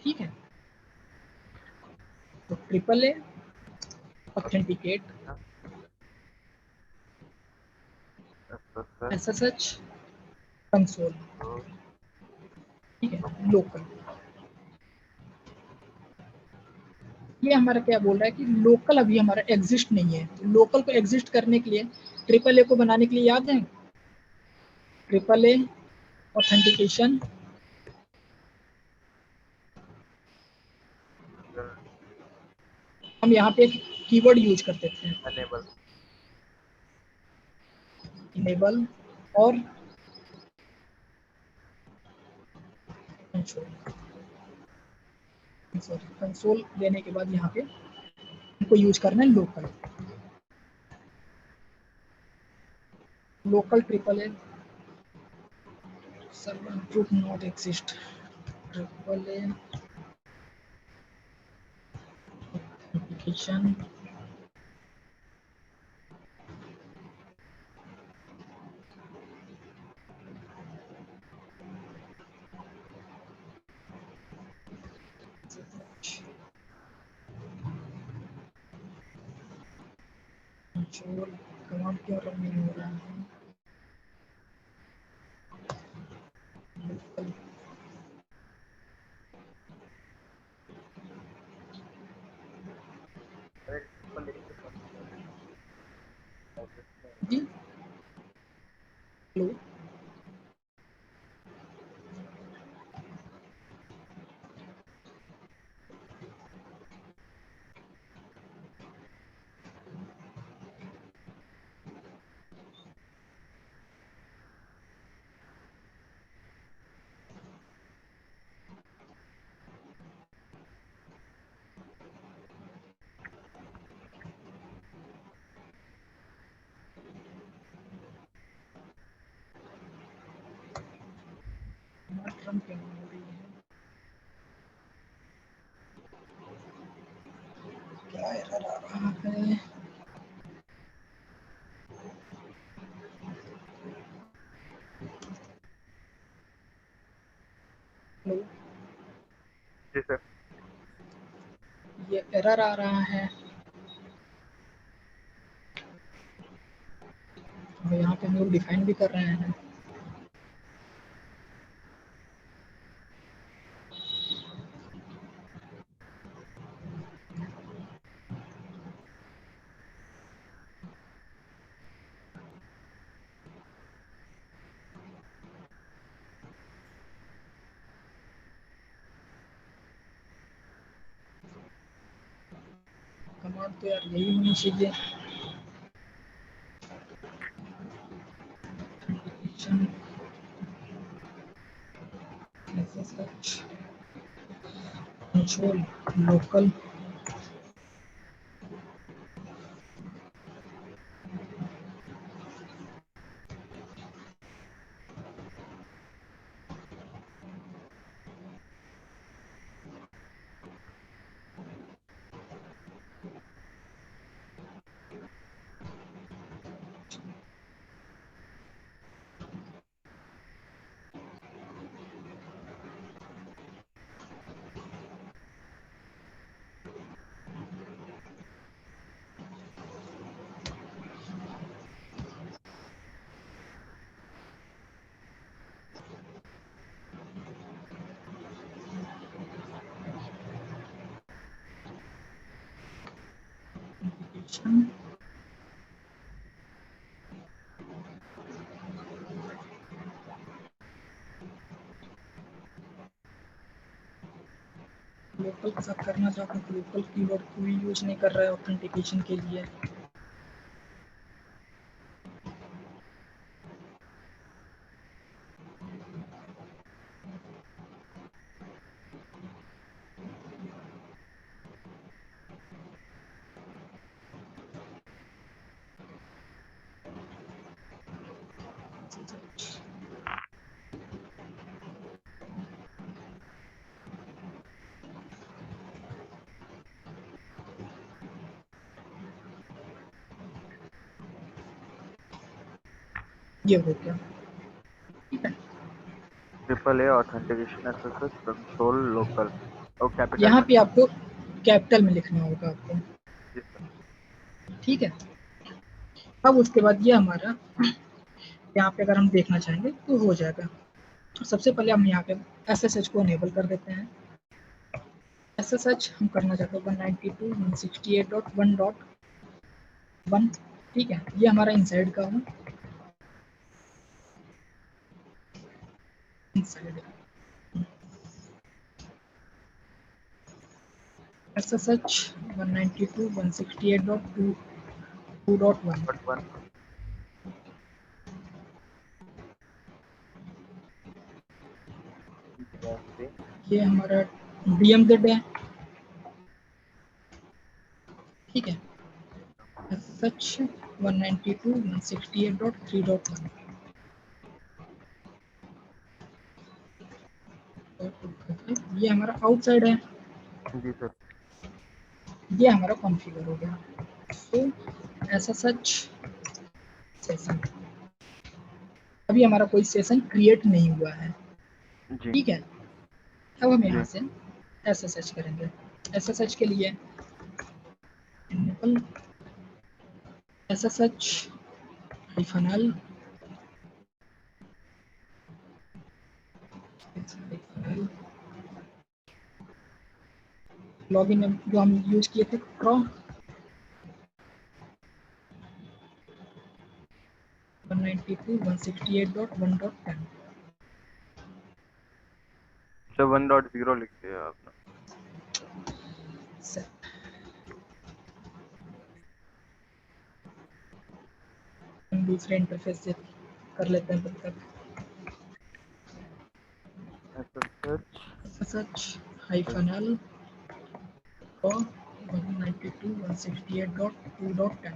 ठीक है, तो triple A authenticate SSH console, ठीक है, लोकल। ये हमारा क्या बोल रहा है कि लोकल अभी हमारा एग्जिस्ट नहीं है। तो लोकल को एग्जिस्ट करने के लिए ट्रिपल ए को बनाने के लिए याद है ट्रिपल ए ऑथेंटिकेशन, हम यहाँ पे एक कीवर्ड यूज करते थे एनेबल, इनेबल और कंसोल देने के बाद यहाँ पे हमको यूज करना है local, local triple A server group not exist, triple A authentication control command क्यों रन नहीं हो रहा है, लोकल जी हेलो रन क्यों नहीं हो रही है, क्या एरर आ रहा है, हेलो जी सर। ये एरर आ रहा है, और यहाँ पे हम लोग डिफाइन भी कर रहे हैं। कमांड तो यार यही होनी चाहिए, कंट्रोल लोकल लोकल के साथ करना चाहता हूँ तो लोकल कीवर्ड कोई यूज नहीं कर रहा है ऑथेंटिकेशन के लिए। ये हो गया, ठीक है। Triple A authentication SSS console local और कैपिटल यहाँ में। पे आपको कैपिटल में लिखना होगा आपको, जी सर। ठीक है। अब उसके बाद ये हमारा यहाँ पे अगर हम देखना चाहेंगे तो हो जाएगा। तो सबसे पहले हम यहाँ पे SSH को अनेबल कर देते हैं। ऐसा सच हम करना चाहते हैं 192.168.1.1, ठीक है, ये हमारा इनसाइड का है, इनसाइड ऐसा सच 192.168.2.1, बट वन ये हमारा DMZ है, ठीक है, सच 192.168.3.1, ये हमारा आउटसाइड है, जी सर। ये हमारा कॉन्फ़िगर हो गया। तो ऐसा सच सेशन, अभी हमारा कोई सेशन क्रिएट नहीं हुआ है, जी ठीक है। अब हम यहाँ जी से SSH करेंगे। SSH के लिए enable SSH -l लॉगिन जो हम यूज किए थे क्रो 192.168.1.10, सर 1.0 लिख दिया आपने। सेट हम दूसरे इंटरफेस से कर लेते हैं तब तक। SSH -l और 192.168.2.10,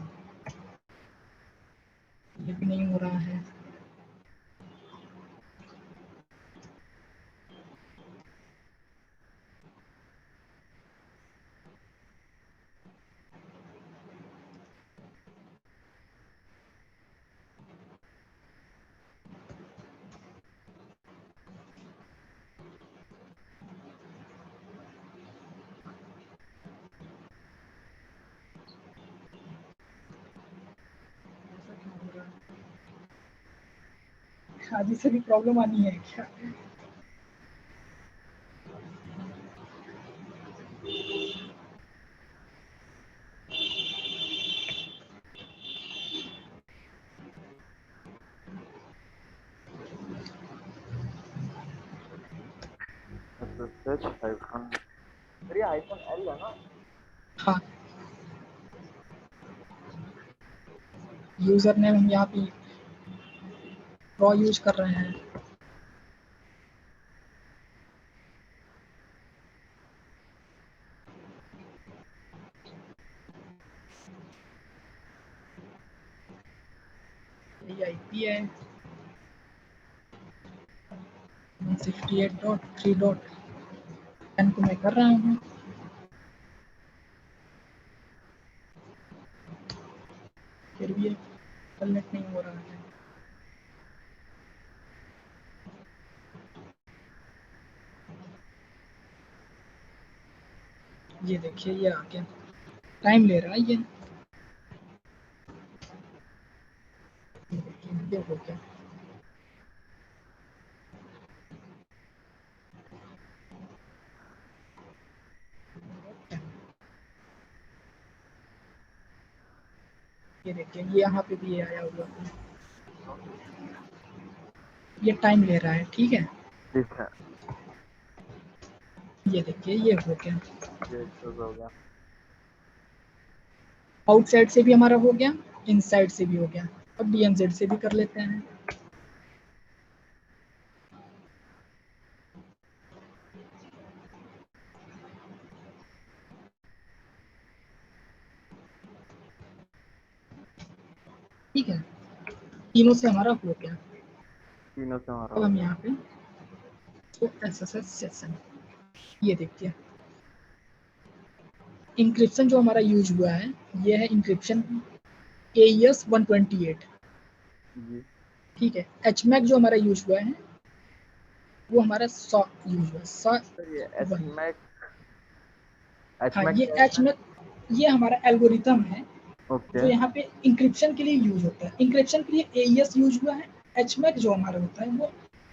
ये भी नहीं हो रहा है। आदि से भी प्रॉब्लम आनी है क्या? SSH हाइफन, अरे हाइफन L है ना? हाँ, यूजर नेम हम यहाँ पे रॉ यूज कर रहे हैं। ये IP है 168.3.10 को मैं कर रहा हूँ, फिर भी कनेक्ट नहीं हो रहा है। ये देखिए ये आ गया, टाइम ले रहा है ये देखिए ये हो गया। ये देखिए ये यहाँ पे भी ये आया हुआ है, ये टाइम ले रहा है, ठीक है। ठीक है, ये देखिए ये हो गया, ये तो हो गया। आउटसाइड से भी हमारा हो गया, इनसाइड से भी हो गया। अब DMZ से भी कर लेते हैं। ठीक है, तीनों से हमारा हो गया। तीनों से हमारा अब हो हम गया। यहाँ पे तो SSH सेशन, ये देखिए इंक्रिप्शन जो हमारा यूज हुआ है ये है इंक्रिप्शन AES 128, जी ठीक है। HMAC जो हमारा यूज हुआ है वो हमारा 100 यूज हुआ, सर, ये 100। HMAC, हाँ, HMAC ये क्या होता है? HMAC ये हमारा एल्गोरिथम है ओके जो यहाँ पे इंक्रिप्शन के लिए यूज होता है। इंक्रिप्शन के लिए AES यूज हुआ है। HMAC जो हमारा होता है वो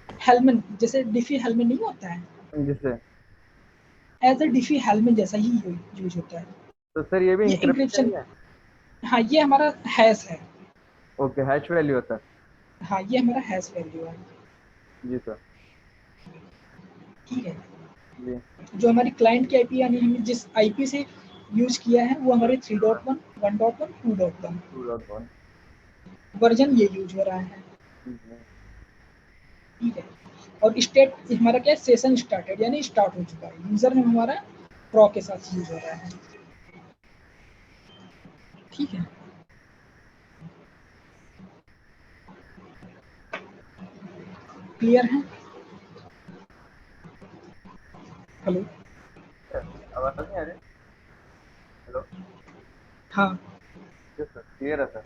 हेलमन, जैसे डिफी हेलमन नहीं होता है, जिसे एज अ डिफी हेलमेट जैसा ही यूज होता है। तो सर ये भी ये इंक्रिप्शन इंक्रिप्शन, ही है? हाँ ये हमारा हैश है। ओके, हैश वैल्यू होता है। हाँ ये हमारा हैश वैल्यू है। जी सर। ठीक है, जी। जो हमारी क्लाइंट की आईपी यानी हमने जिस आईपी से यूज किया है वो हमारे 3.1, 1.1, 2.1 2.1। वर्जन ये यूज हो रहा है। जी। ठीक है, और स्टेट हमारा क्या है, सेशन स्टार्टेड यानी स्टार्ट हो चुका है, यूजर नेम हमारा प्रो के साथ यूज हो रहा है। ठीक है, क्लियर है? हेलो? आवाज नहीं आ रही? हेलो? हाँ यस सर, क्लियर है सर।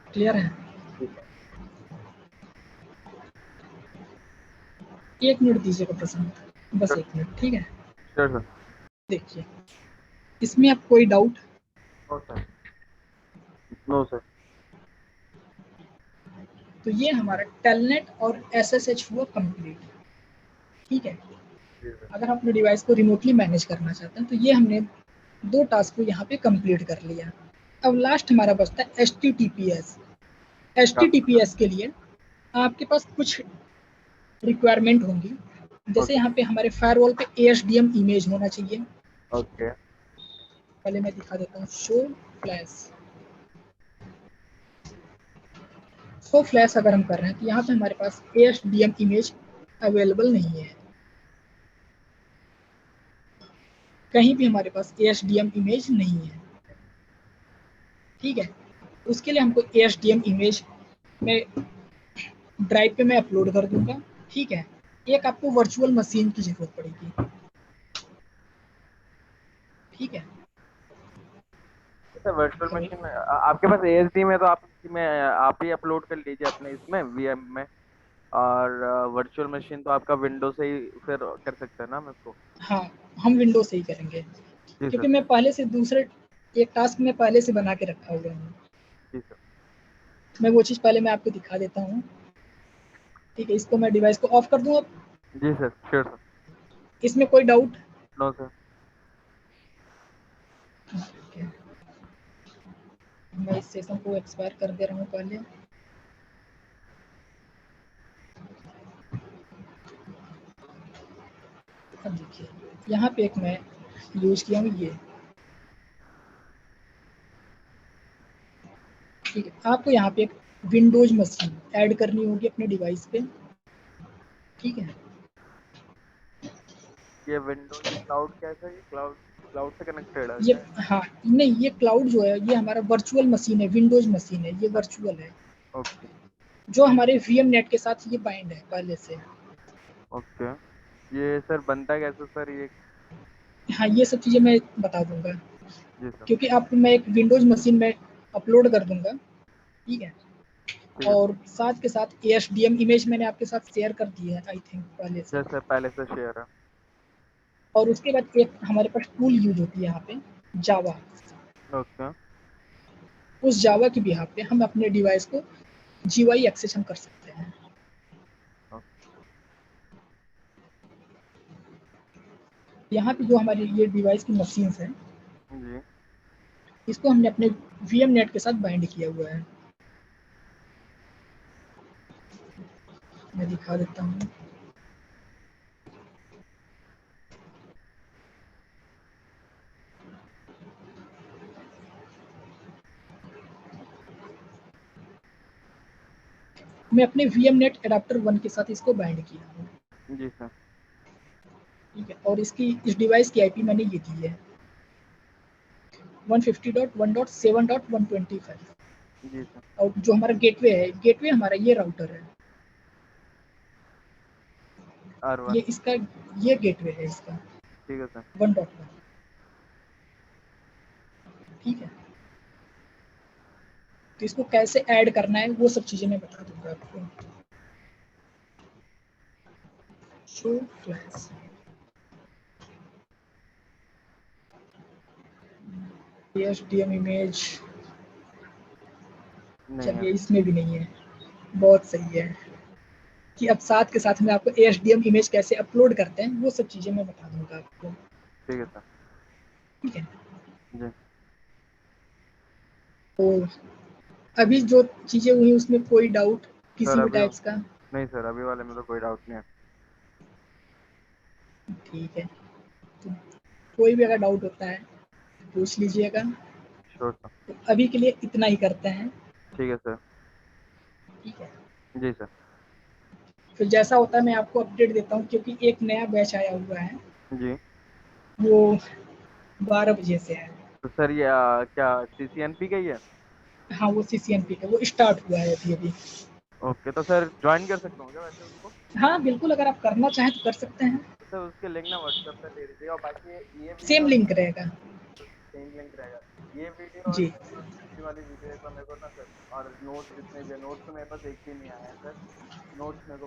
क्लियर है। जी सर। एक मिनट दीजिएगा प्रशांत, बस एक मिनट। ठीक है, श्योर सर। देखिए इसमें आप कोई doubt? No sir. No sir. तो ये हमारा टेलनेट और एसएसएच हुआ कंप्लीट। ठीक है, जी सर। अगर हम अपने डिवाइस को रिमोटली मैनेज करना चाहते हैं तो ये हमने 2 टास्क को यहाँ पे कंप्लीट कर लिया। अब लास्ट हमारा बचता है एचटीटीपीएस। एचटीटीपीएस के लिए आपके पास कुछ रिक्वायरमेंट होंगी, जैसे ओके। यहाँ पे हमारे फायरवॉल पे एएसडीएम इमेज होना चाहिए। ओके। पहले मैं दिखा देता हूँ, शो फ्लैश। शो फ्लैश अगर हम कर रहे हैं तो यहाँ पे हमारे पास एएसडीएम इमेज अवेलेबल नहीं है, कहीं भी हमारे पास एएसडीएम इमेज नहीं है। ठीक है, उसके लिए हमको एएसडीएम इमेज में ड्राइव पे मैं अपलोड कर दूंगा। ठीक है, एक आपको वर्चुअल मशीन की जरूरत पड़ेगी। ठीक है, सर वर्चुअल हेलो? मशीन आपके पास एएसडी में, तो आप इसमें आप ही अपलोड कर लीजिए अपने इसमें वीएम में। और वर्चुअल मशीन तो आपका विंडो से ही फिर कर सकते हैं ना हम इसको? हाँ हम विंडो से ही करेंगे, जी क्योंकि सर। मैं पहले से दूसरे एक टास्क में पहले से बना के रखा हुआ हूँ। जी सर। मैं वो चीज़ पहले मैं आपको दिखा देता हूँ। ठीक है, इसको मैं डिवाइस को ऑफ कर दूँ अब। जी सर, श्योर सर। इसमें कोई डाउट? No sir. मैं इस सेशन को एक्सपायर कर दे रहा हूँ पहले। अब देखिए यहाँ पे एक मैं यूज किया हूँ ये। ठीक है, आपको यहाँ पे एक विंडोज मशीन ऐड करनी होगी अपने डिवाइस पे। ठीक है, ये विंडोज क्लाउड कैसा है? ये क्लाउड क्लाउड से कनेक्टेड है ये क्या? हाँ नहीं, ये क्लाउड जो है ये हमारा वर्चुअल मशीन है, विंडोज मशीन है, ये वर्चुअल है, ओके। जो हमारे वीएम नेट के साथ ये बाइंड है पहले से। ओके। ये सर बनता कैसे सर ये? हाँ ये सब चीज़ें मैं बता दूंगा, जी सर। क्योंकि आपको मैं एक विंडोज मशीन में अपलोड कर दूंगा। ठीक है, ठीक है और साथ के साथ एएसडीएम इमेज मैंने आपके साथ शेयर कर दी है आई थिंक पहले से। सर। सर पहले से शेयर है। और उसके बाद एक हमारे पास टूल यूज होती है यहाँ पे, जावा। ओके। उस जावा की बिहाफ पे हम अपने डिवाइस को जीयूआई एक्सेस हम कर सकते हैं। यहाँ पे जो हमारी ये डिवाइस की मशीन्स हैं, जी। इसको हमने अपने वीएम नेट के साथ बाइंड किया हुआ है। मैं दिखा देता हूँ। मैं अपने वीएम नेट एडाप्टर 1 के साथ इसको बाइंड किया हूँ। जी सर। ठीक है, और इसकी इस डिवाइस की आईपी मैंने ये दी है 150.1.7.125। जी सर। और जो हमारा गेटवे है, गेटवे हमारा ये राउटर है, R1। ये इसका ये गेटवे है इसका ठीक है सर। 1.1। ठीक है, तो इसको कैसे ऐड करना है वो सब चीज़ें मैं बता दूंगा आपको। शो फ्लैश, एएसडीएम इमेज, नहीं है। चलिए इसमें भी नहीं है, बहुत सही है। कि अब साथ के साथ में आपको एएसडीएम इमेज कैसे अपलोड करते हैं वो सब चीज़ें मैं बता दूंगा। दूंगा आपको। ठीक है सर। ठीक है, जी। तो अभी जो चीजें हुई उसमें कोई डाउट सर किसी भी अभी टाइप्स का? नहीं सर, अभी वाले में तो कोई डाउट नहीं है। ठीक है, तो कोई भी अगर डाउट होता है तो पूछ लीजिएगा। Sure sir. तो अभी के लिए इतना ही करते हैं। ठीक है सर। ठीक है, जी सर। फिर जैसा होता है मैं आपको अपडेट देता हूँ, क्योंकि एक नया बैच आया हुआ है, जी। वो 12 बजे से है। तो सर ये क्या CCNP का ही है? हाँ, वो CCNP का वो स्टार्ट हुआ है अभी अभी। ओके, तो सर ज्वाइन कर सकता हूँ क्या वैसे उसको? हाँ बिल्कुल, अगर आप करना चाहें तो कर सकते हैं। तो सर उसके लिंक ना व्हाट्सएप पे दे दीजिएगा, और बाकी ये सेम वीडियो लिंक रहेगा। सेम लिंक रहेगा। ये वीडियो और जी, ये वाली वीडियो एक बार मेरे को ना सर, और नोट्स जितने भी नोट्स तो मेरे पास एक भी नहीं आया है सर, नोट्स मेरे को